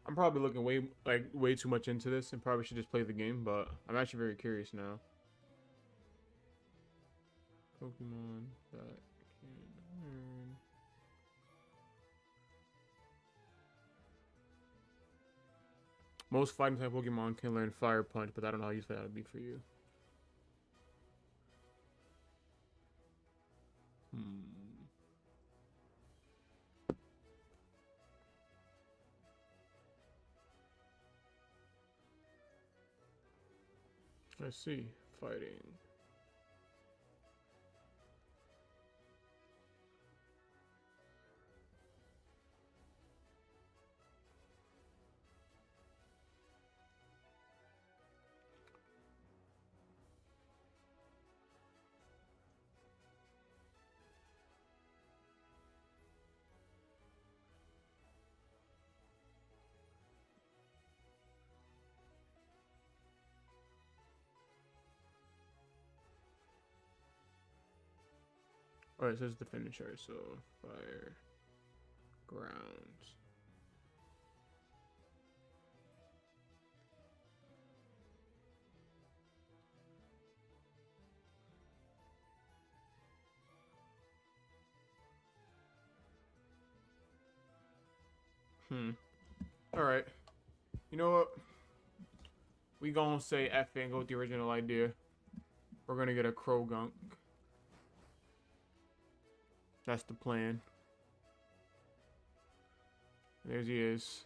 I'm probably looking way too much into this and probably should just play the game, but I'm actually very curious now. Pokemon that can learn. Most fighting type Pokemon can learn Fire Punch, but I don't know how useful that would be for you. Let's see. Fighting. Alright, so it's the finisher, so fire, ground. Alright. You know what? We gonna say F and go with the original idea. We're gonna get a Krogunk. That's the plan. There he is.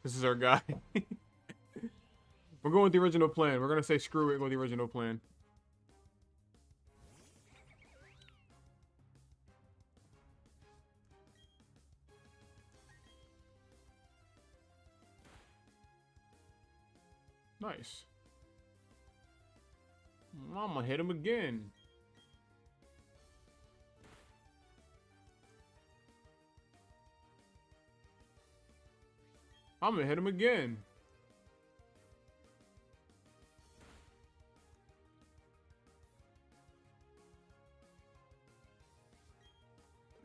This is our guy. We're going with the original plan. We're gonna say screw it and go with the original plan. Nice. I'm gonna hit him again. I'm gonna hit him again.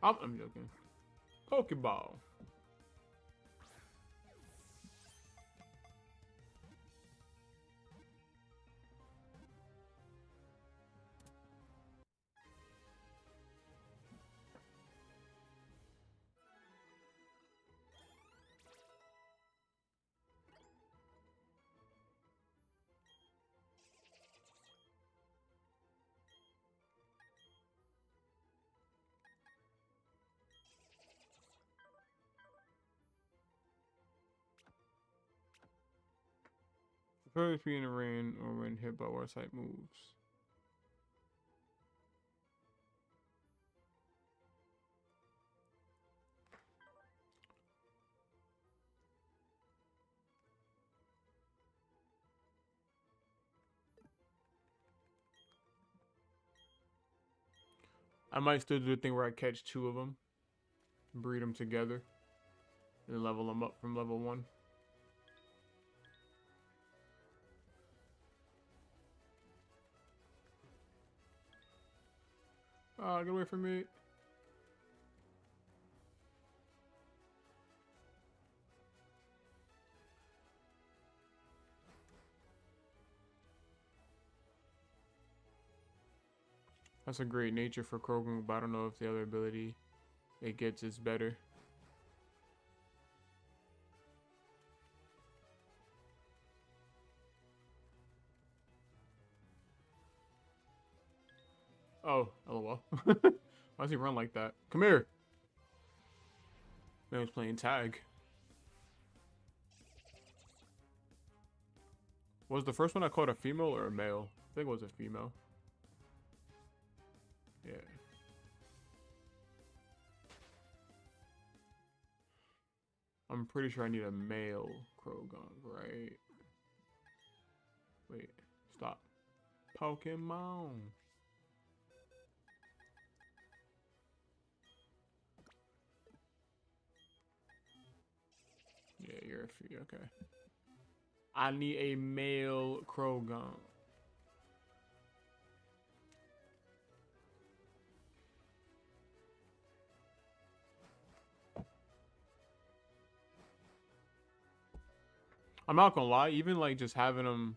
I'm joking. Pokeball. Prefer to be in the rain or when hit by water type moves. I might still do the thing where I catch 2 of them, breed them together, and level them up from level 1. Oh, get away from me. That's a great nature for Krogan, but I don't know if the other ability it gets is better. Oh, lol. Why does he run like that? Come here. Man was playing tag. Was the first one I caught a female or a male? I think it was a female. Yeah. I'm pretty sure I need a male Krogan, right? Wait, stop. Pokemon. Yeah, you're a fee, okay. I need a male Krogan. I'm not gonna lie, even like just having them,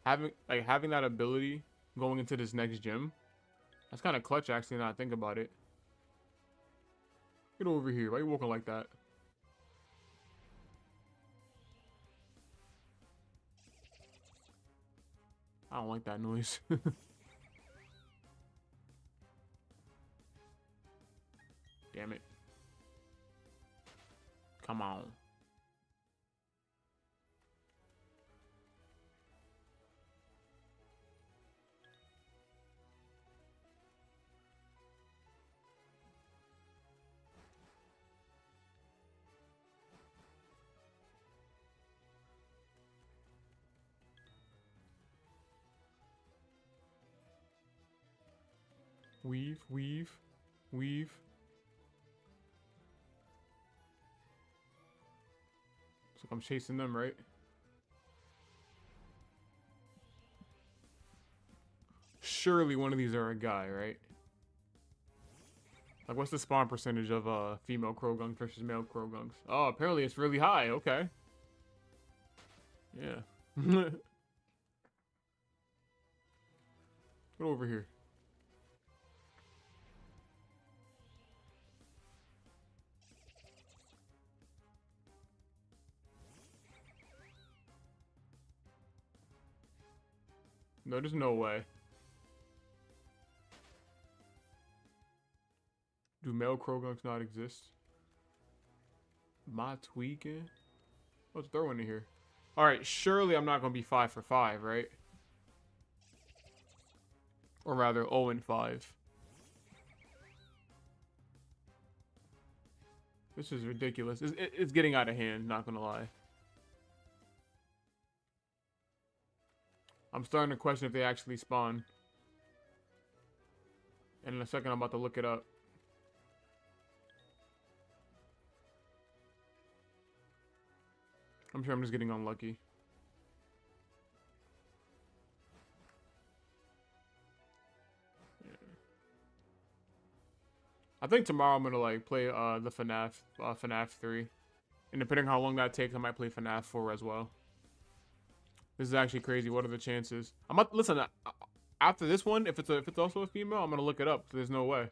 having that ability going into this next gym, that's kind of clutch actually. Now I think about it. Get over here. Why are you walking like that? I don't like that noise. Damn it. Come on. Weave, weave, weave. Looks like I'm chasing them, right? Surely one of these are a guy, right? Like, what's the spawn percentage of female Krogunks versus male Krogunks? Oh, apparently it's really high. Okay. Yeah. Get over here. No, there's no way. Do male Krogunks not exist? Am I tweaking? Let's throw one in here. Alright, surely I'm not going to be 5 for 5, right? Or rather, 0 and 5. This is ridiculous. It's getting out of hand, not going to lie. I'm starting to question if they actually spawn. And in a second, I'm about to look it up. I'm sure I'm just getting unlucky. Yeah. I think tomorrow I'm gonna like play the FNAF 3. And depending on how long that takes, I might play FNAF 4 as well. This is actually crazy. What are the chances? I'm about listen. After this one, if it's also a female, I'm gonna look it up. There's no way.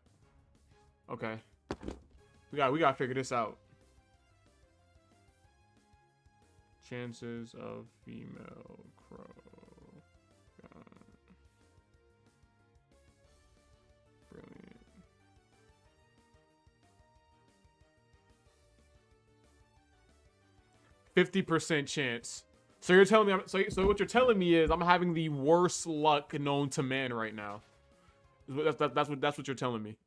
Okay, we gotta figure this out. Chances of female crow. Brilliant. %50 chance. So you're telling me, so what you're telling me is I'm having the worst luck known to man right now. That's what you're telling me.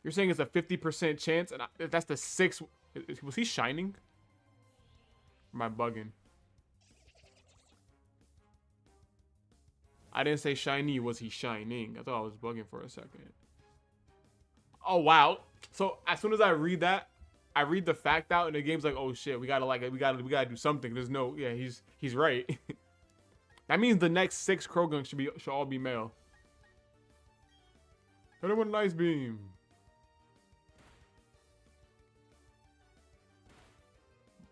You're saying it's a 50% chance, and if that's the 6. Was he shining? Or am I bugging? I didn't say shiny. Was he shining? I thought I was bugging for a second. Oh wow! So as soon as I read that, I read the fact out, and the game's like, oh shit, we gotta do something. There's no, yeah, he's right. That means the next 6 Krogan should all be male. Hit him with a nice beam.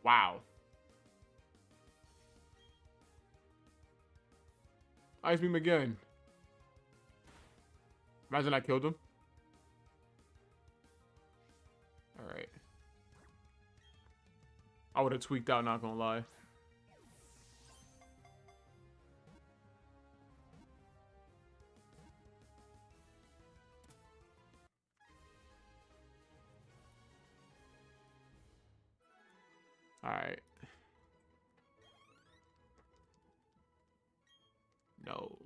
Wow. Ice beam again. Imagine I killed him. Alright. I would have tweaked out, not gonna lie. Alright. No.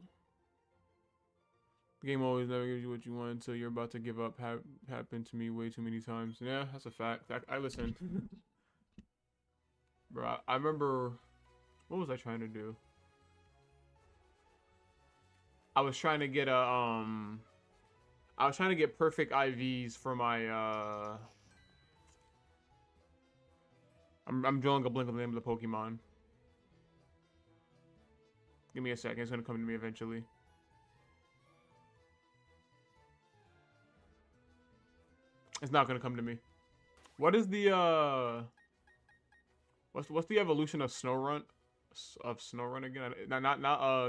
The game always never gives you what you want until you're about to give up. Happened to me way too many times. Yeah, that's a fact. I listened. Bro, I remember... What was I trying to do? I was trying to get a, I was trying to get perfect IVs for my, I'm drawing a blank on the name of the Pokemon. Give me a second. It's gonna come to me eventually. It's not gonna come to me. What is the what's the evolution of Snorunt? Of Snorunt again? Not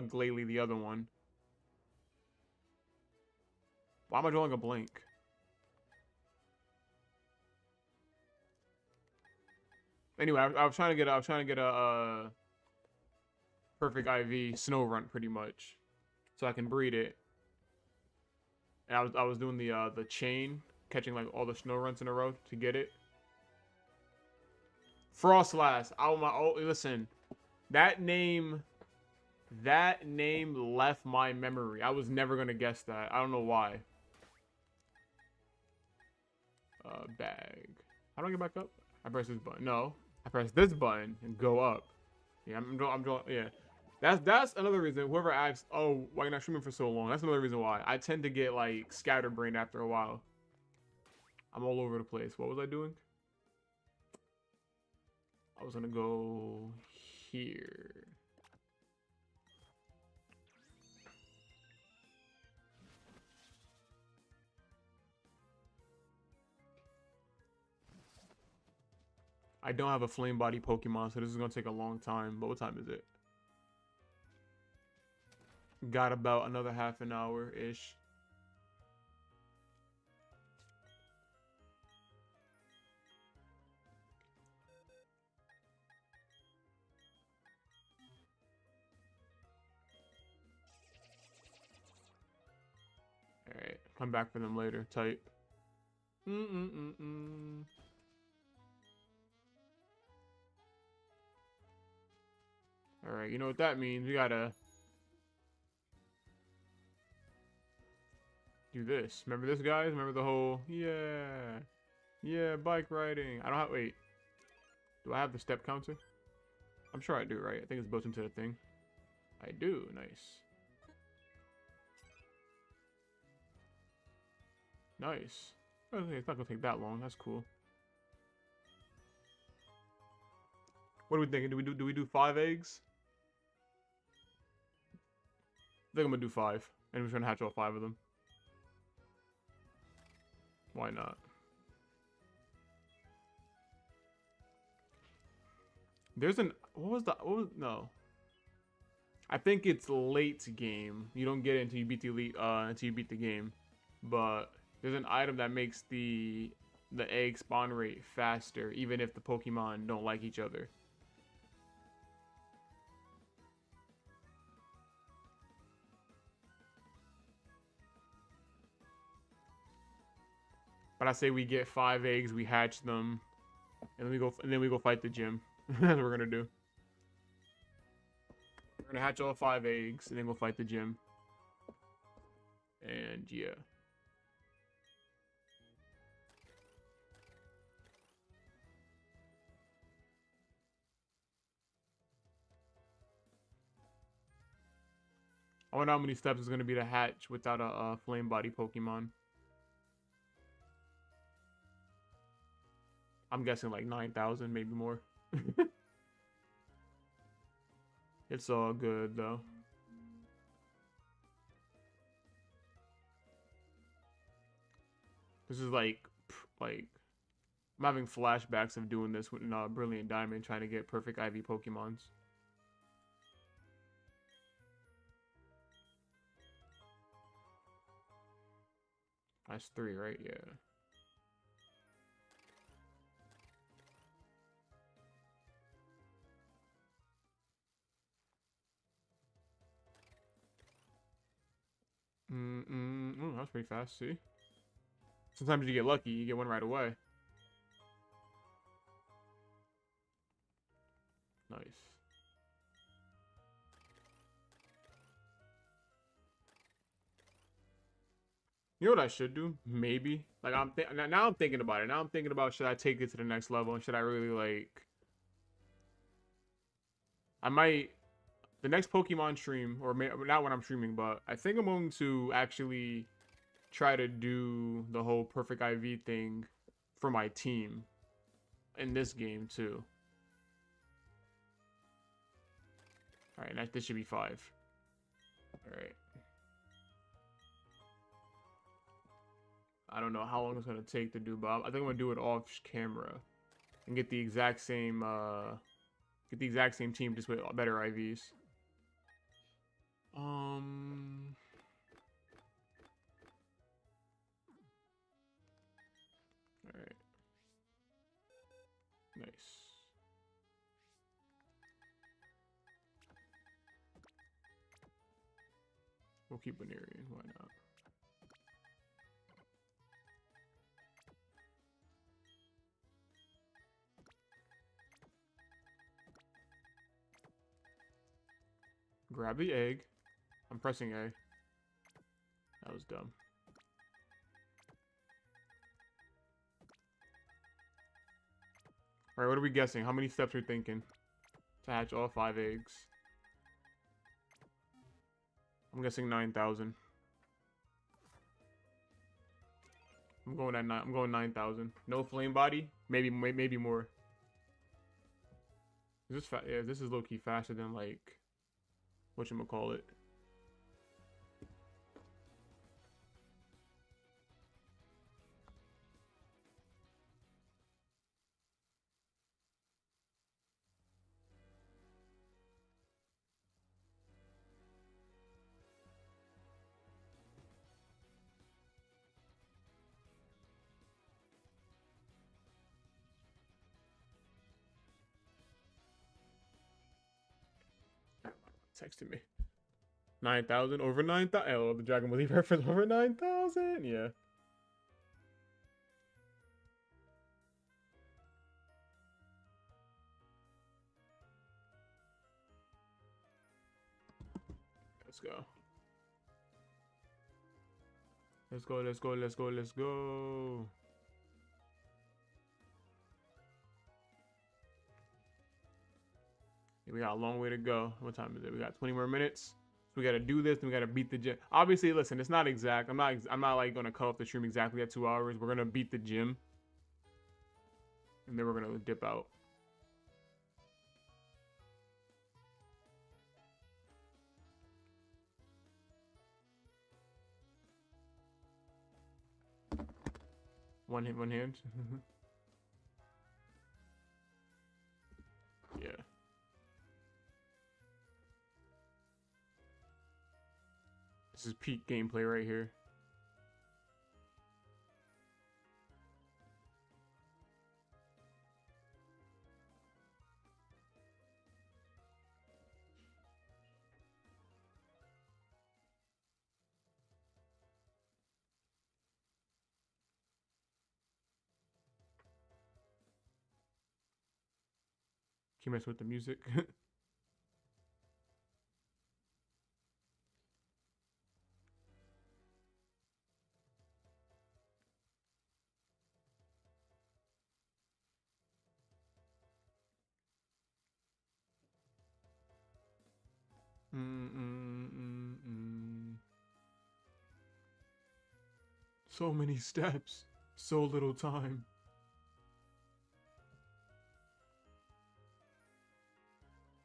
Glalie, the other one. Why am I drawing a blank? Anyway, I was trying to get a perfect IV Snorunt pretty much, so I can breed it. And I was doing the chain, catching like all the Snowrunts in a row to get it. Frostlass. Listen, that name left my memory. I was never gonna guess that. I don't know why. Bag. How do I get back up? I press this button. No, I press this button and go up. Yeah, I'm drawing. Yeah, that's another reason. Whoever asks, oh, why you're not streaming for so long? That's another reason why. I tend to get like scatterbrained after a while. I'm all over the place. What was I doing? I was gonna go here. I don't have a flame body Pokemon, so this is gonna take a long time. But what time is it? Got about another half an hour-ish. Alright, come back for them later. Type. Alright, you know what that means. We gotta do this. Remember this, guys? Remember the whole, yeah, bike riding. I don't have, wait. Do I have the step counter? I'm sure I do, right? I think it's built into the thing. I do. Nice. Nice. Okay, it's not gonna take that long. That's cool. What are we thinking? Do we do 5 eggs? I think I'm gonna do 5, and we're trying to hatch all 5 of them. Why not? There's an no. I think it's late game. You don't get it until you beat the game. But there's an item that makes the egg spawn rate faster, even if the Pokemon don't like each other. But I say we get 5 eggs, we hatch them, and then we go fight the gym. That's what we're gonna do. We're gonna hatch all 5 eggs and then go fight the gym. And yeah. I wonder how many steps it's gonna be to hatch without a flame body Pokemon. I'm guessing like 9,000, maybe more. It's all good though. This is like I'm having flashbacks of doing this with Brilliant Diamond, trying to get perfect IV Pokemons. That's 3, right? Yeah. Oh, that was pretty fast, see? Sometimes you get lucky, you get one right away. Nice. You know what I should do? Maybe. Like, now I'm thinking about it. Now I'm thinking about, should I take it to the next level? And should I really, like... I might... The next Pokemon stream, or not when I'm streaming, but I think I'm going to actually try to do the whole perfect IV thing for my team in this game, too. Alright, this should be 5. Alright. I don't know how long it's gonna take to do, but I think I'm gonna do it off camera and get the exact same team just with better IVs. All right, nice. We'll keep Banerian, why not? Grab the egg. I'm pressing A. That was dumb. Alright, what are we guessing? How many steps are we thinking to hatch all 5 eggs? I'm guessing 9,000. I'm going 9,000. No flame body? Maybe more. Is this yeah, this is low key faster than like whatchamacallit. Texted me. 9,000 over 9,000. Oh, the Dragon Ball Z reference over 9,000. Yeah. Let's go. Let's go, let's go, let's go, let's go. We got a long way to go. What time is it? We got 20 more minutes. So we got to do this and we got to beat the gym. Obviously, listen, it's not exact. I'm not like going to cut off the stream exactly at 2 hours. We're going to beat the gym. And then we're going to dip out. One hand. Yeah. This is peak gameplay right here. Can you mess with the music? So many steps, so little time.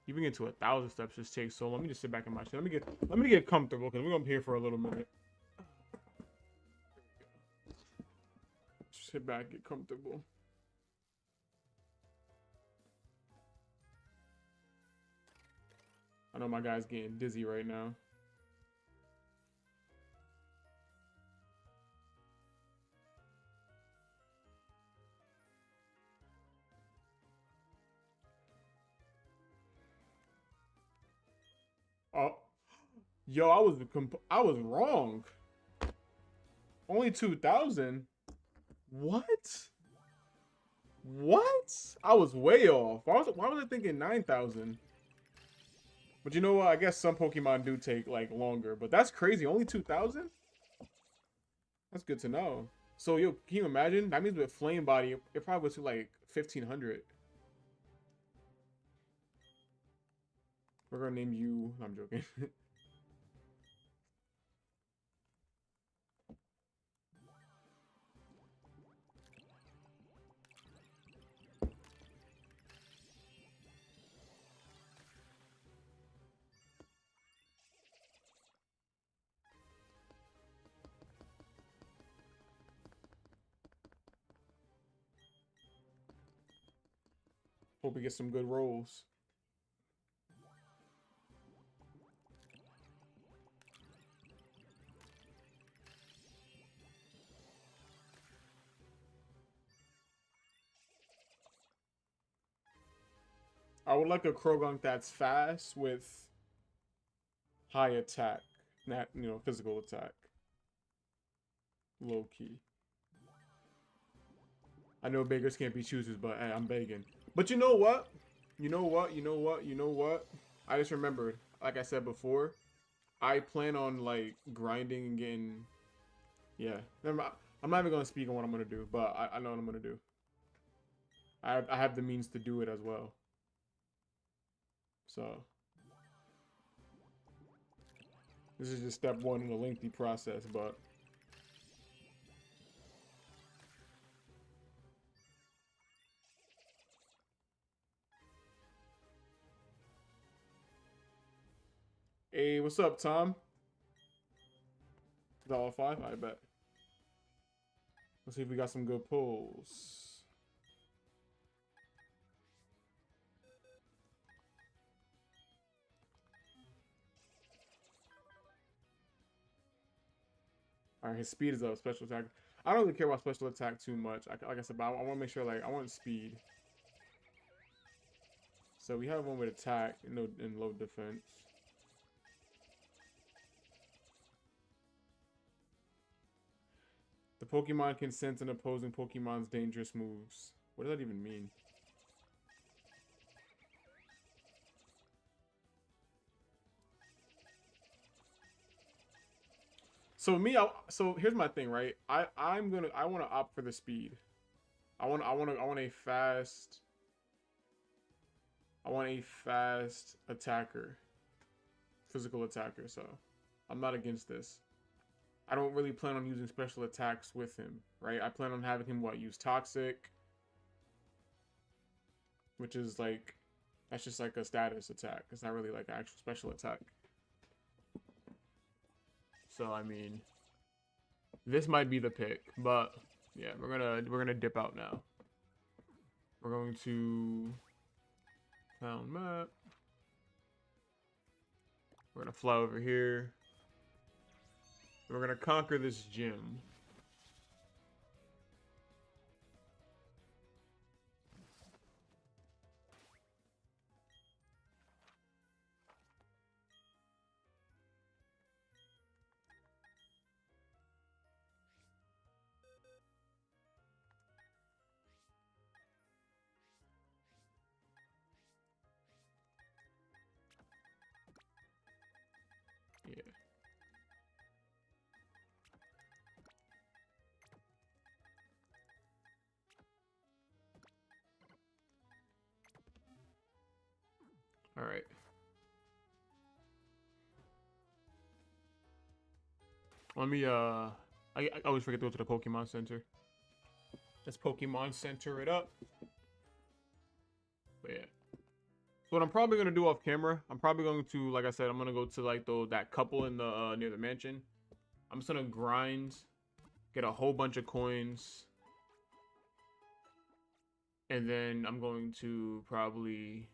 Even get to 1,000 steps just takes so long. Let me just sit back in my chair. Let me get comfortable because we're gonna be here for a little minute. Sit back, get comfortable. I know my guy's getting dizzy right now. Oh, yo, I was wrong. Only 2,000. What? What? I was way off. Why was I thinking 9,000? But you know what? I guess some Pokemon do take like longer, but that's crazy. Only 2,000? That's good to know. So yo, can you imagine? That means with Flame Body, it probably was to like 1,500. We're gonna name you. I'm joking. Hope we get some good rolls. I would like a Krogunk that's fast with high attack, not physical attack. Low key. I know beggars can't be choosers, but hey, I'm begging. But you know what? You know what? You know what? You know what? I just remembered, like I said before, I plan on like grinding and getting. Yeah, never mind. I'm not even gonna speak on what I'm gonna do, but I know what I'm gonna do. I have the means to do it as well. So this is just step one in a lengthy process, but. Hey, what's up, Tom? $5, I bet. Let's see if we got some good pulls. All right, his speed is up. Special attack. I don't really care about special attack too much. Like I said, but I want to make sure, like, I want speed. So we have one with attack and low defense. The Pokemon can sense an opposing Pokemon's dangerous moves. What does that even mean? So so here's my thing, right? I want to opt for the speed. I want a fast attacker, physical attacker. So I'm not against this. I don't really plan on using special attacks with him, right? I plan on having him use Toxic, which is like, that's just like a status attack. It's not really like an actual special attack. So I mean, this might be the pick, but yeah, we're gonna dip out now. We're going to found map. We're gonna fly over here. We're gonna conquer this gym. Yeah. All right. Let me, I always forget to go to the Pokemon Center. Let's Pokemon Center it up. But yeah. So what I'm probably gonna do off camera, I'm probably going to, like I said, I'm gonna go to like that couple in the near the mansion. I'm just gonna grind, get a whole bunch of coins, and then I'm going to probably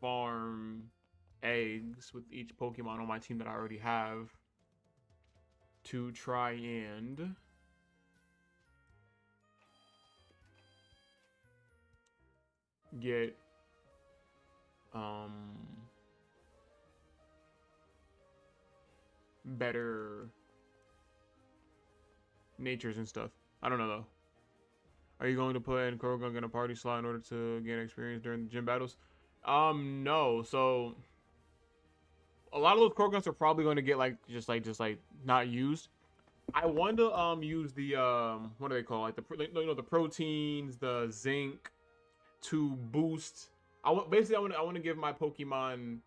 farm eggs with each Pokemon on my team that I already have to try and get better natures and stuff. I don't know though. Are you going to put in Krogan in a party slot in order to gain experience during the gym battles? No. So a lot of those Krogans are probably going to get like just like not used. I want to use the what do they call, like the proteins, the zinc to boost. Basically I want to give my Pokemon,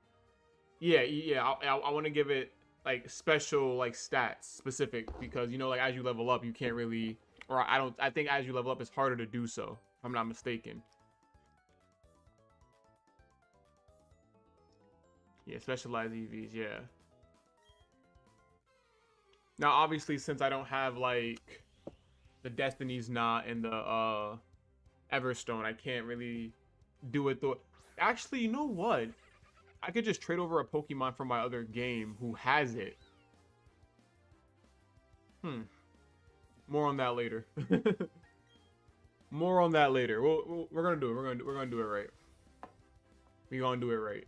I want to give it like special like stats specific, because you know, like as you level up you can't really, or I think as you level up it's harder to do so, if I'm not mistaken. Yeah, specialized EVs, yeah. Now obviously since I don't have like the Destiny's Knot and the Everstone, I can't really do it though. Actually, you know what? I could just trade over a Pokemon from my other game who has it. More on that later. More on that later. We're gonna do it. We're gonna do it right. We're gonna do it right.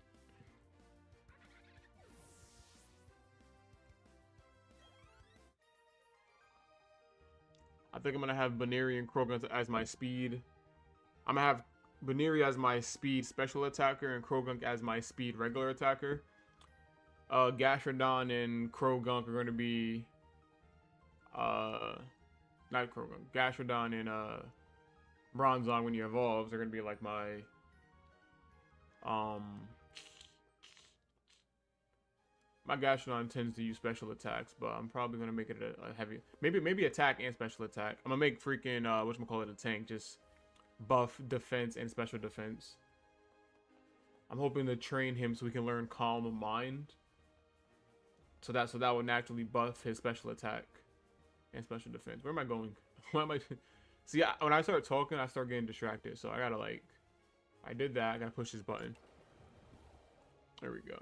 I think I'm gonna have Baneri and Krogan as my speed. I'm gonna have Baneri as my speed special attacker and Krogunk as my speed regular attacker. Gastrodon and Krogunk are gonna be not Krogunk. Gastrodon and Bronzong when he evolves are gonna be like my my Gastrodon tends to use special attacks, but I'm probably gonna make it a heavy, maybe attack and special attack. I'm gonna make freaking whatchamacallit a tank, just buff defense and special defense. I'm hoping to train him so we can learn Calm of Mind. So that would naturally buff his special attack and special defense. Where am I going? Why am I? See, when I start talking, I start getting distracted. So I gotta like, I did that. I gotta push this button. There we go.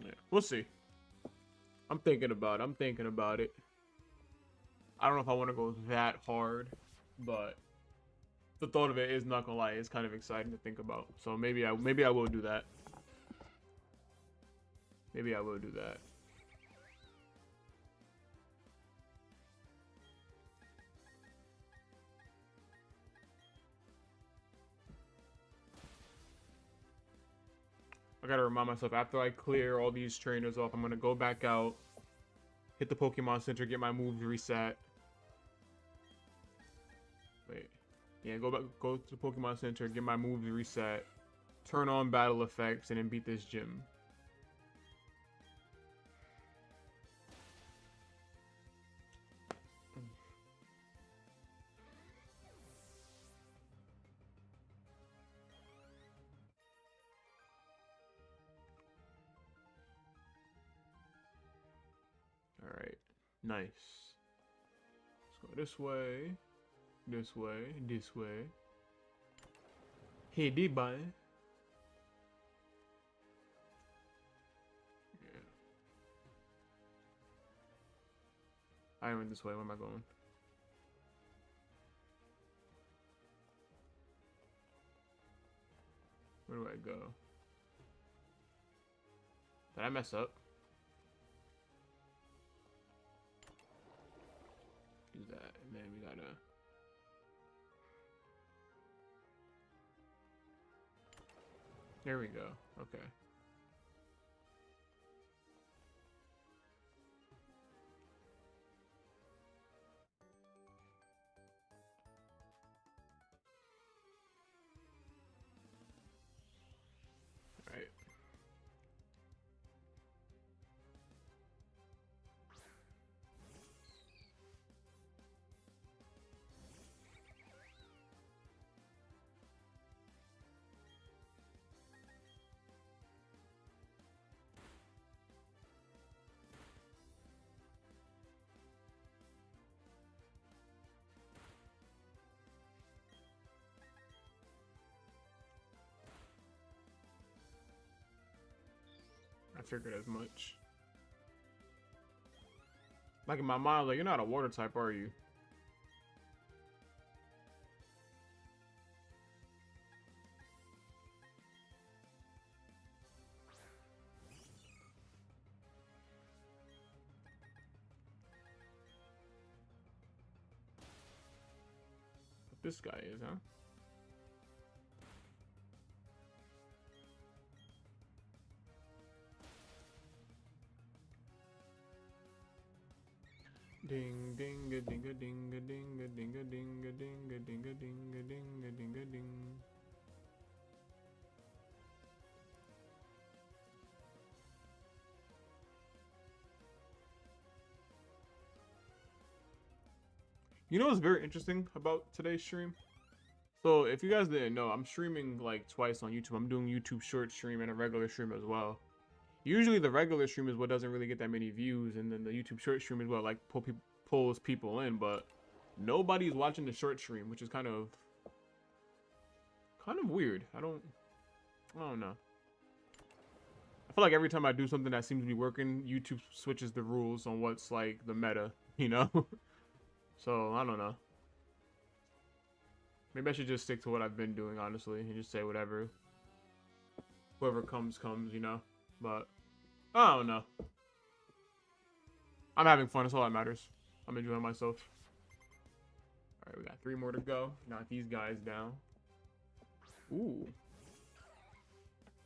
Yeah, we'll see. I'm thinking about it. I'm thinking about it. I don't know if I want to go that hard, but the thought of it is, not gonna lie, it's kind of exciting to think about. So maybe I will do that. Maybe I will do that. I gotta remind myself, after I clear all these trainers off, I'm gonna go back out, hit the Pokemon Center, get my moves reset. Wait. Yeah, go to the Pokemon Center, get my moves reset, turn on battle effects, and then beat this gym. Alright. Nice. Let's go this way. This way. This way. Hey, D-Bye. Yeah. I went this way. Where am I going? Where do I go? Did I mess up? Use that, and then we gotta... There we go. Okay. figured as much. Like in my mind, like, you're not a water type, are you? But this guy is, huh? Ding ding a ding a ding a ding a ding a ding a ding a ding a ding a ding a ding a ding. You know what's very interesting about today's stream? So if you guys didn't know, I'm streaming like twice on YouTube. I'm doing YouTube short stream and a regular stream as well. Usually the regular stream is what doesn't really get that many views, and then the YouTube short stream is what like pulls people in, but nobody's watching the short stream, which is kind of weird. I don't know. I feel like every time I do something that seems to be working, YouTube switches the rules on what's like the meta, you know? So I don't know. Maybe I should just stick to what I've been doing, honestly, and just say whatever. Whoever comes, you know? But I don't know. I'm having fun. That's all that matters. I'm enjoying myself. All right, we got 3 more to go. Knock these guys down. Ooh.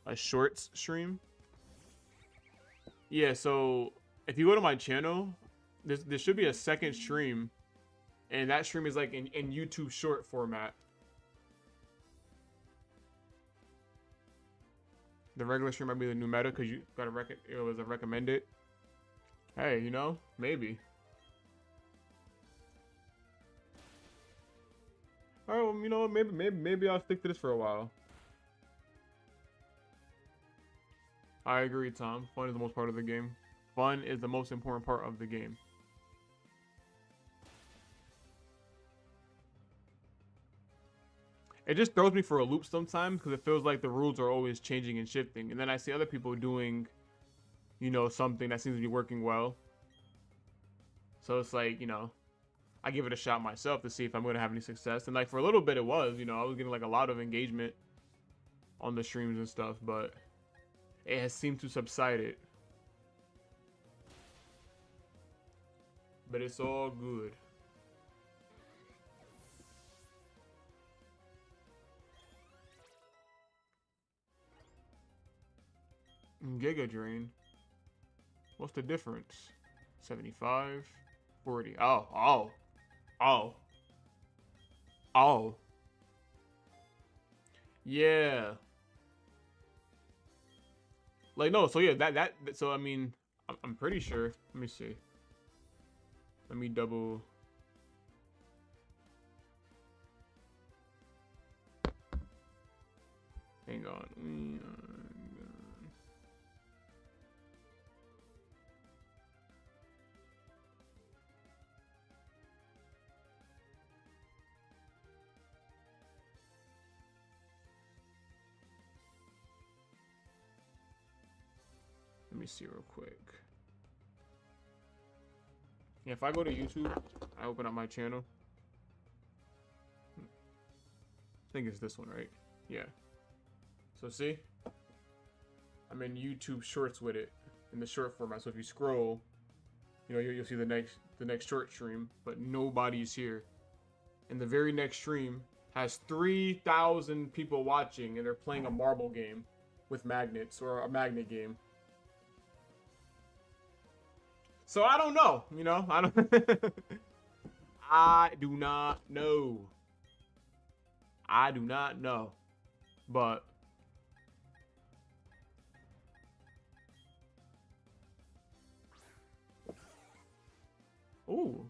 A shorts stream? Yeah, so if you go to my channel, there should be a second stream. And that stream is like in YouTube short format. The regular stream might be the new meta because you got it was a recommended. Hey, you know, maybe. All right, well, you know, maybe I'll stick to this for a while. I agree, Tom. Fun is the most part of the game. Fun is the most important part of the game. It just throws me for a loop sometimes because it feels like the rules are always changing and shifting. And then I see other people doing, you know, something that seems to be working well. So it's like, you know, I give it a shot myself to see if I'm going to have any success. And like for a little bit it was, you know, I was getting like a lot of engagement on the streams and stuff, but it has seemed to subside it. But it's all good. Giga Drain. What's the difference? 75, 40. Oh. Yeah. Like no, so yeah, so I mean, I'm pretty sure. Let me see. Let me double. Hang on. Let me see real quick. Yeah, if I go to YouTube, I open up my channel. I think it's this one, right? Yeah. So see? I'm in YouTube Shorts with it in the short format. So if you scroll, you know, you'll see the next short stream, but nobody's here. And the very next stream has 3,000 people watching, and they're playing a marble game with magnets, or a magnet game. So I don't know, you know, I do not know. I do not know. But ooh.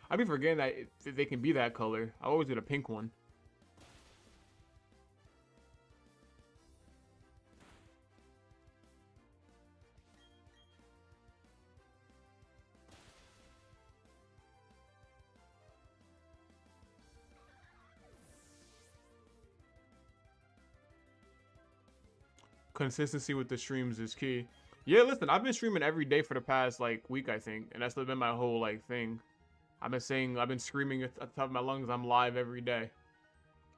I be forgetting that they can be that color. I always get a pink one. Consistency with the streams is key. Yeah, listen, I've been streaming every day for the past like week, I think, and that's been my whole like thing. I've been screaming at the top of my lungs, I'm live every day.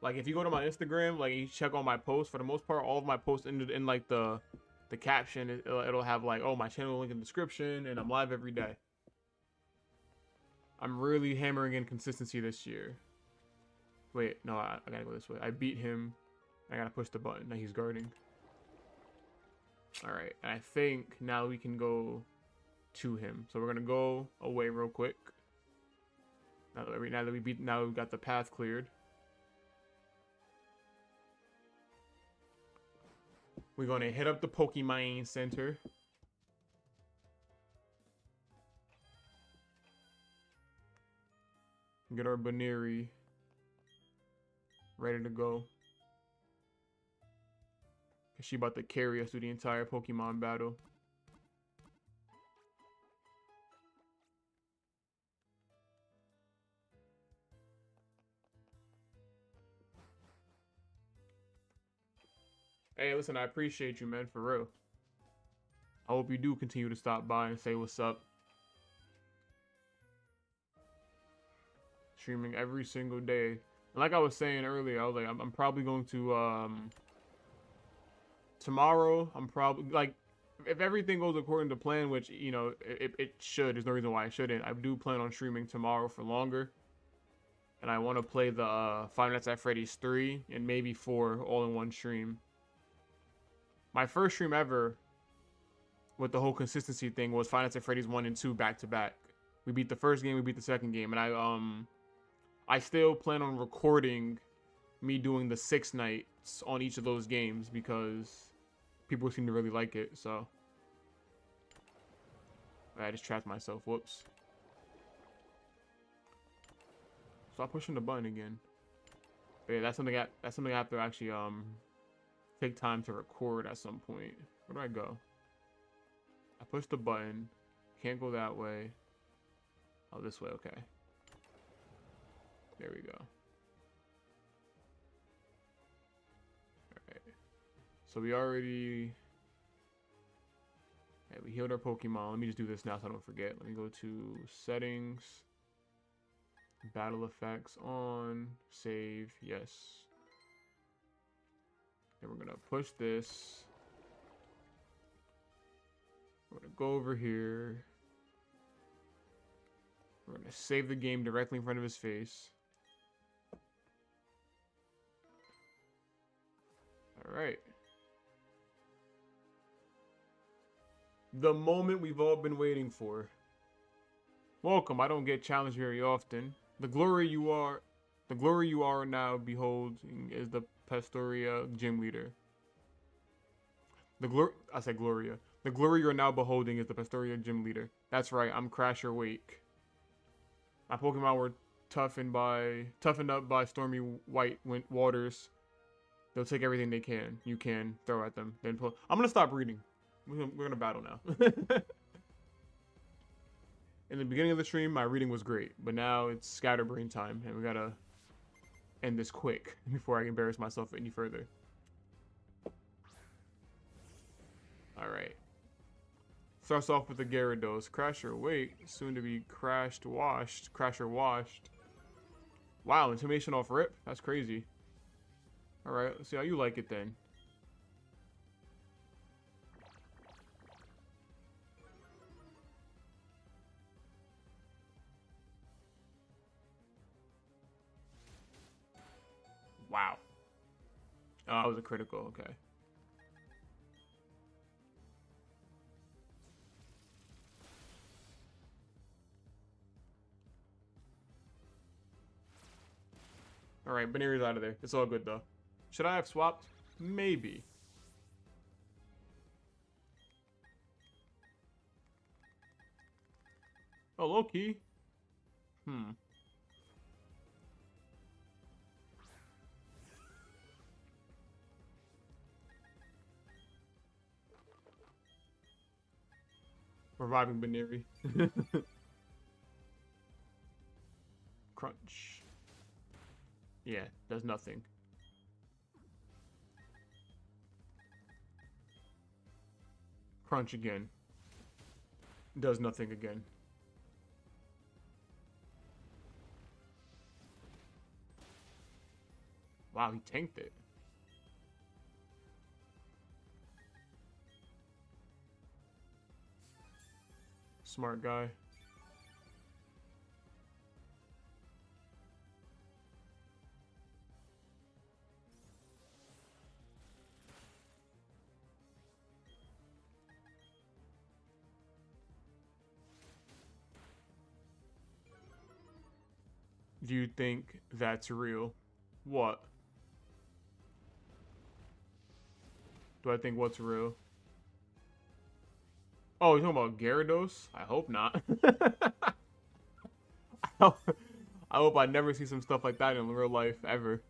Like if you go to my Instagram, like you check all my posts, for the most part, all of my posts in like the caption, it'll have like, oh, my channel link in the description, and I'm live every day. I'm really hammering in consistency this year. Wait, no, I gotta go this way. I beat him. I gotta push the button. Now he's guarding. Alright, and I think now we can go to him. So we're gonna go away real quick. Now that we've got the path cleared. We're gonna hit up the Pokemon Center. Get our Baneri ready to go. Cause she about to carry us through the entire Pokemon battle. Hey, listen, I appreciate you, man, for real. I hope you do continue to stop by and say what's up. Streaming every single day. And like I was saying earlier, I was like, I'm probably going to, tomorrow, I'm probably, like, if everything goes according to plan, which, you know, it should, there's no reason why it shouldn't. I do plan on streaming tomorrow for longer. And I want to play the Five Nights at Freddy's 3 and maybe 4 all in one stream. My first stream ever with the whole consistency thing was Five Nights at Freddy's 1 and 2 back to back. We beat the first game, we beat the second game, and I still plan on recording me doing the 6 nights on each of those games because people seem to really like it, so. I just trapped myself, whoops. Stop pushing the button again. But yeah, that's something I have to actually take time to record at some point. Where do I go? I push the button. Can't go that way. Oh, this way, okay. There we go. Alright. So we already... Okay, we healed our Pokemon. Let me just do this now so I don't forget. Let me go to settings. Battle effects on. Save. Yes. Then we're gonna push this. We're gonna go over here. We're gonna save the game directly in front of his face. Alright. The moment we've all been waiting for. Welcome. I don't get challenged very often. The glory you are now beholding is the Pastoria gym leader. I said Gloria. The glory you're now beholding is the Pastoria gym leader. That's right, I'm Crasher Wake. My Pokemon were toughened up by stormy white waters. They'll take everything they can. You can throw at them. Then pull. I'm gonna stop reading. We're gonna battle now. In the beginning of the stream, my reading was great, but now it's scatterbrain time, and we gotta end this quick before I embarrass myself any further. Alright. Starts off with the Gyarados. Crasher, wait. Soon to be Crasher washed. Wow, intimidation off rip? That's crazy. Alright, let's see how you like it then. Wow. Oh, that was a critical, okay. Alright, Baneri's out of there. It's all good though. Should I have swapped? Maybe. Oh, low-key. Reviving Baneri. Crunch. Yeah, does nothing. Crunch again. Does nothing again. Wow, he tanked it. Smart guy. Do you think that's real? What? Do I think what's real? Oh, you're talking about Gyarados? I hope not. I hope I never see some stuff like that in real life, ever.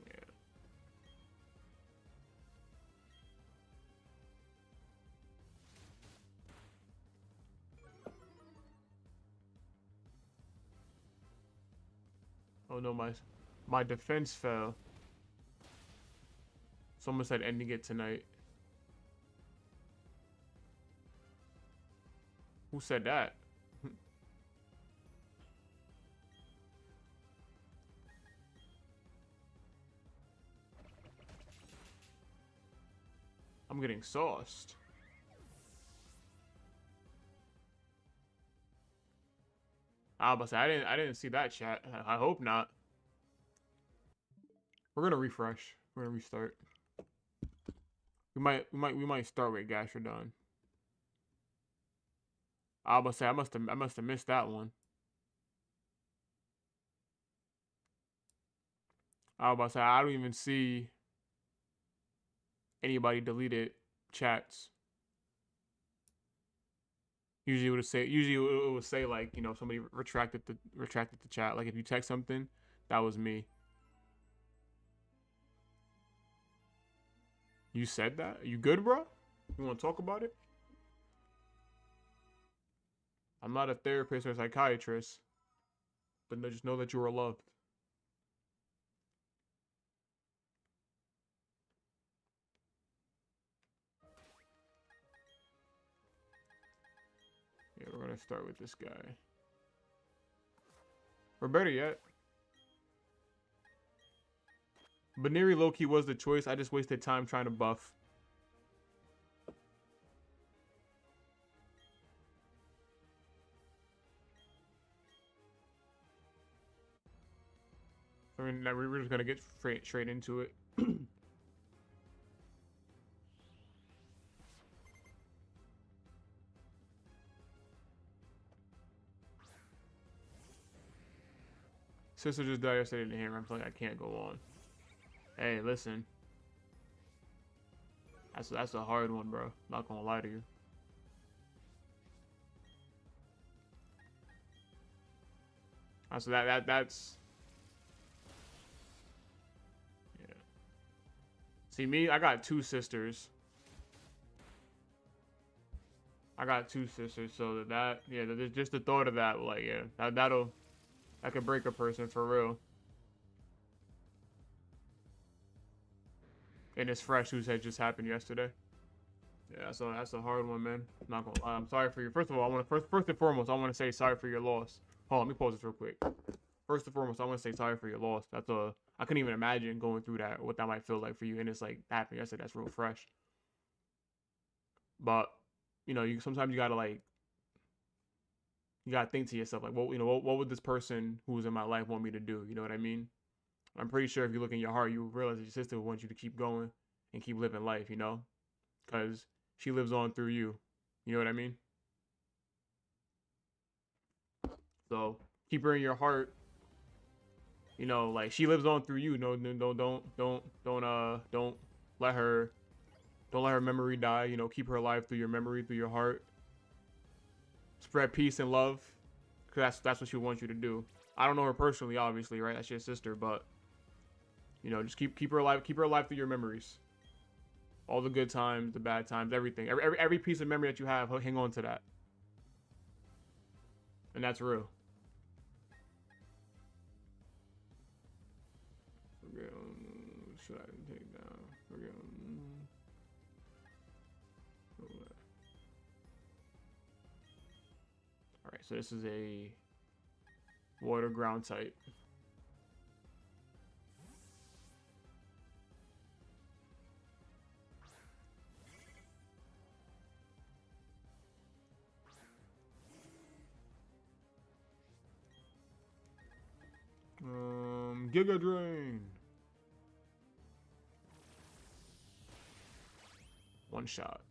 Yeah. Oh no, my defense fell. Someone said ending it tonight. Who said that? I'm getting sauced. I was about to say, I didn't see that chat. I hope not. We're gonna refresh. We're gonna restart. We might start with Gastrodon. I was about to say, I must have missed that one. I was about to say, I don't even see anybody deleted chats. Usually it would say like, you know, somebody retracted the chat. Like if you text something, that was me. You said that? You good, bro? You want to talk about it? I'm not a therapist or a psychiatrist, but just know that you are loved. Yeah, we're gonna start with this guy. Or better yet, Baneri Loki was the choice. I just wasted time trying to buff. I mean, we're just gonna get straight into it. Sister just died yesterday in the hammer. I'm like, I can't go on. Hey, listen. That's a hard one, bro. Not gonna lie to you. So that's yeah. See me, I got two sisters. So that yeah, just the thought of that, like yeah, that could break a person for real. And it's fresh news that just happened yesterday. Yeah, so that's a hard one, man. Not gonna lie. I'm sorry for you. First of all, I want to first and foremost, I want to say sorry for your loss. Hold on, let me pause this real quick. First and foremost, I want to say sorry for your loss. I couldn't even imagine going through that, what that might feel like for you. And it's like happened yesterday. That's real fresh. But you know, sometimes you gotta think to yourself like, what would this person who was in my life want me to do? You know what I mean? I'm pretty sure if you look in your heart, you realize that your sister wants you to keep going and keep living life. You know, because she lives on through you. You know what I mean? So keep her in your heart. You know, like she lives on through you. No, don't let her memory die. You know, keep her alive through your memory, through your heart. Spread peace and love, cause that's what she wants you to do. I don't know her personally, obviously, right? That's your sister, but you know, just keep her alive. Keep her alive through your memories. All the good times, the bad times, everything. Every piece of memory that you have, hang on to that. And that's real. so this is a water ground type. Giga Drain. One shot.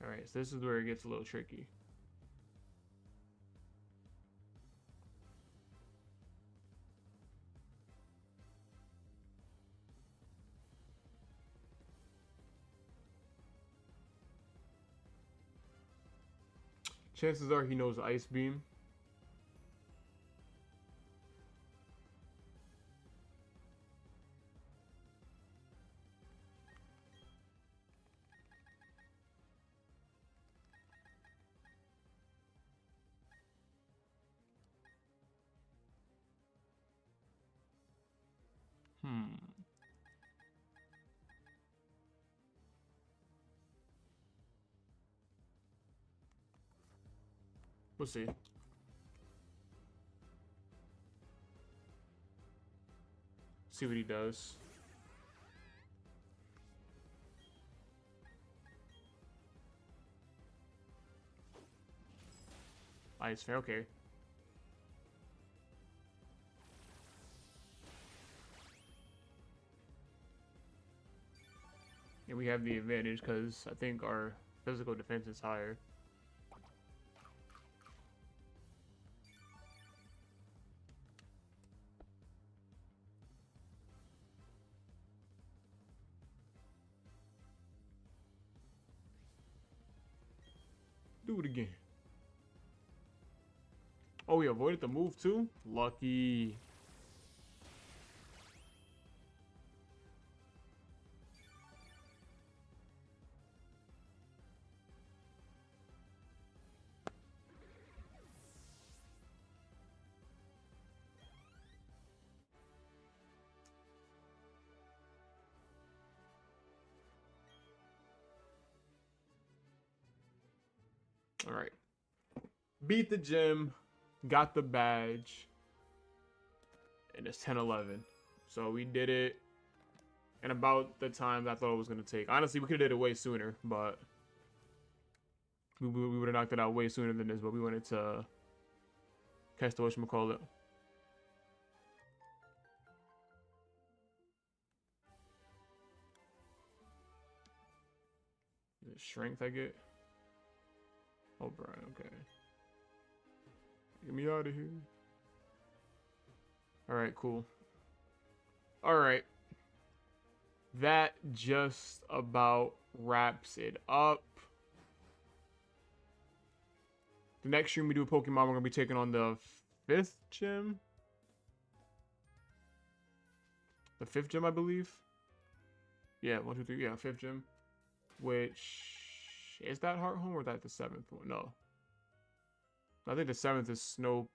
Alright, so this is where it gets a little tricky. Chances are he knows Ice Beam. We'll see. See what he does. Ice Fair, okay. And we have the advantage because I think our physical defense is higher. Do it again. Oh, we avoided the move too? Lucky. All right. Beat the gym, got the badge, and it's 10-11. So we did it in about the time I thought it was going to take. Honestly, we could have did it way sooner, but we would have knocked it out way sooner than this, but we wanted to catch the whatchamacallit. The strength I get? Oh, Brian, okay. Get me out of here. Alright, cool. Alright. That just about wraps it up. The next stream we do a Pokemon, we're going to be taking on the 5th gym. The 5th gym, I believe. Yeah, 1, 2, 3. Yeah, 5th gym. Which... Is that Heart Home or is that the 7th one? No. I think the 7th is Snow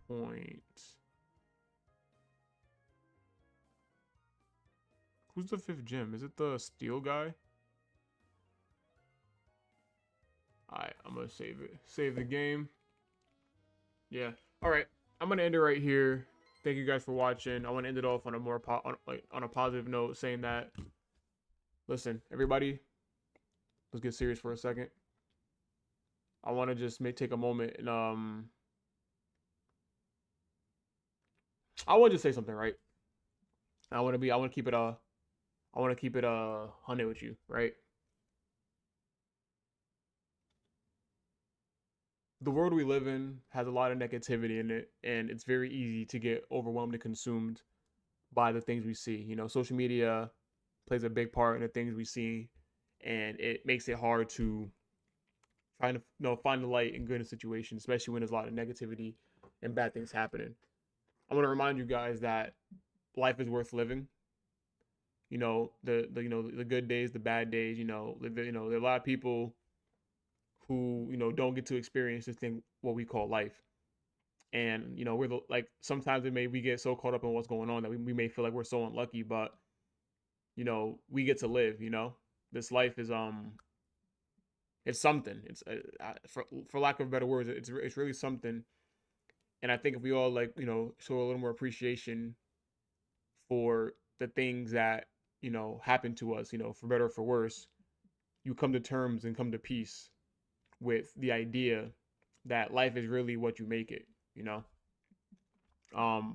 Point. Who's the 5th gym? Is it the Steel guy? Alright, I'm gonna save it. Save the game. Yeah. Alright, I'm gonna end it right here. Thank you guys for watching. I want to end it off on a more on a positive note, saying that, listen, everybody, let's get serious for a second. I want to just take a moment and I want to just say something, right? I want to keep it 100 with you, right? The world we live in has a lot of negativity in it, and it's very easy to get overwhelmed and consumed by the things we see. You know, social media plays a big part in the things we see, and it makes it hard to trying to find the light in good situations, especially when there's a lot of negativity and bad things happening. I want to remind you guys that life is worth living. The good days, the bad days. There are a lot of people who don't get to experience this thing what we call life. And like sometimes we get so caught up in what's going on that we may feel like we're so unlucky, but we get to live. This life is it's something. It's for lack of better words, it's really something. And I think if we all show a little more appreciation for the things that happen to us, for better or for worse, you come to terms and come to peace with the idea that life is really what you make it. I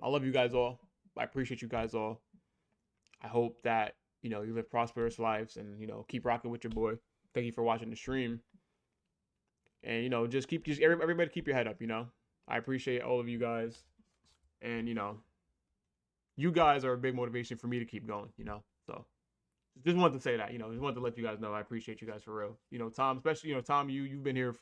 love you guys all. I appreciate you guys all. I hope that you live prosperous lives and keep rocking with your boy. Thank you for watching the stream. And just everybody keep your head up. I appreciate all of you guys, and you guys are a big motivation for me to keep going. So just wanted to say that. Just wanted to let you guys know I appreciate you guys for real. Tom, especially Tom, you've been here.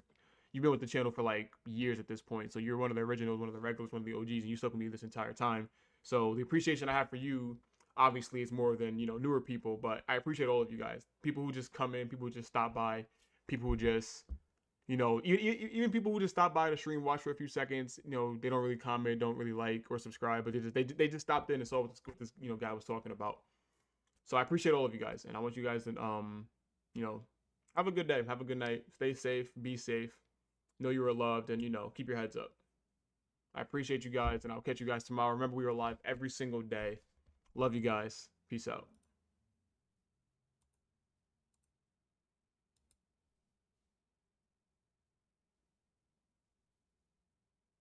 You've been with the channel for like years at this point, so you're one of the originals, one of the regulars, one of the OGs, and you stuck with me this entire time. So the appreciation I have for you, obviously, is more than newer people, but I appreciate all of you guys. People who just come in, people who just stop by, people who just even people who just stop by the stream, watch for a few seconds. They don't really comment, don't really like or subscribe, but they just stopped in and saw what this guy was talking about. So I appreciate all of you guys, and I want you guys to have a good day, have a good night, stay safe, be safe, know you are loved, and keep your heads up. I appreciate you guys, and I'll catch you guys tomorrow. Remember, we are live every single day. Love you guys. Peace out.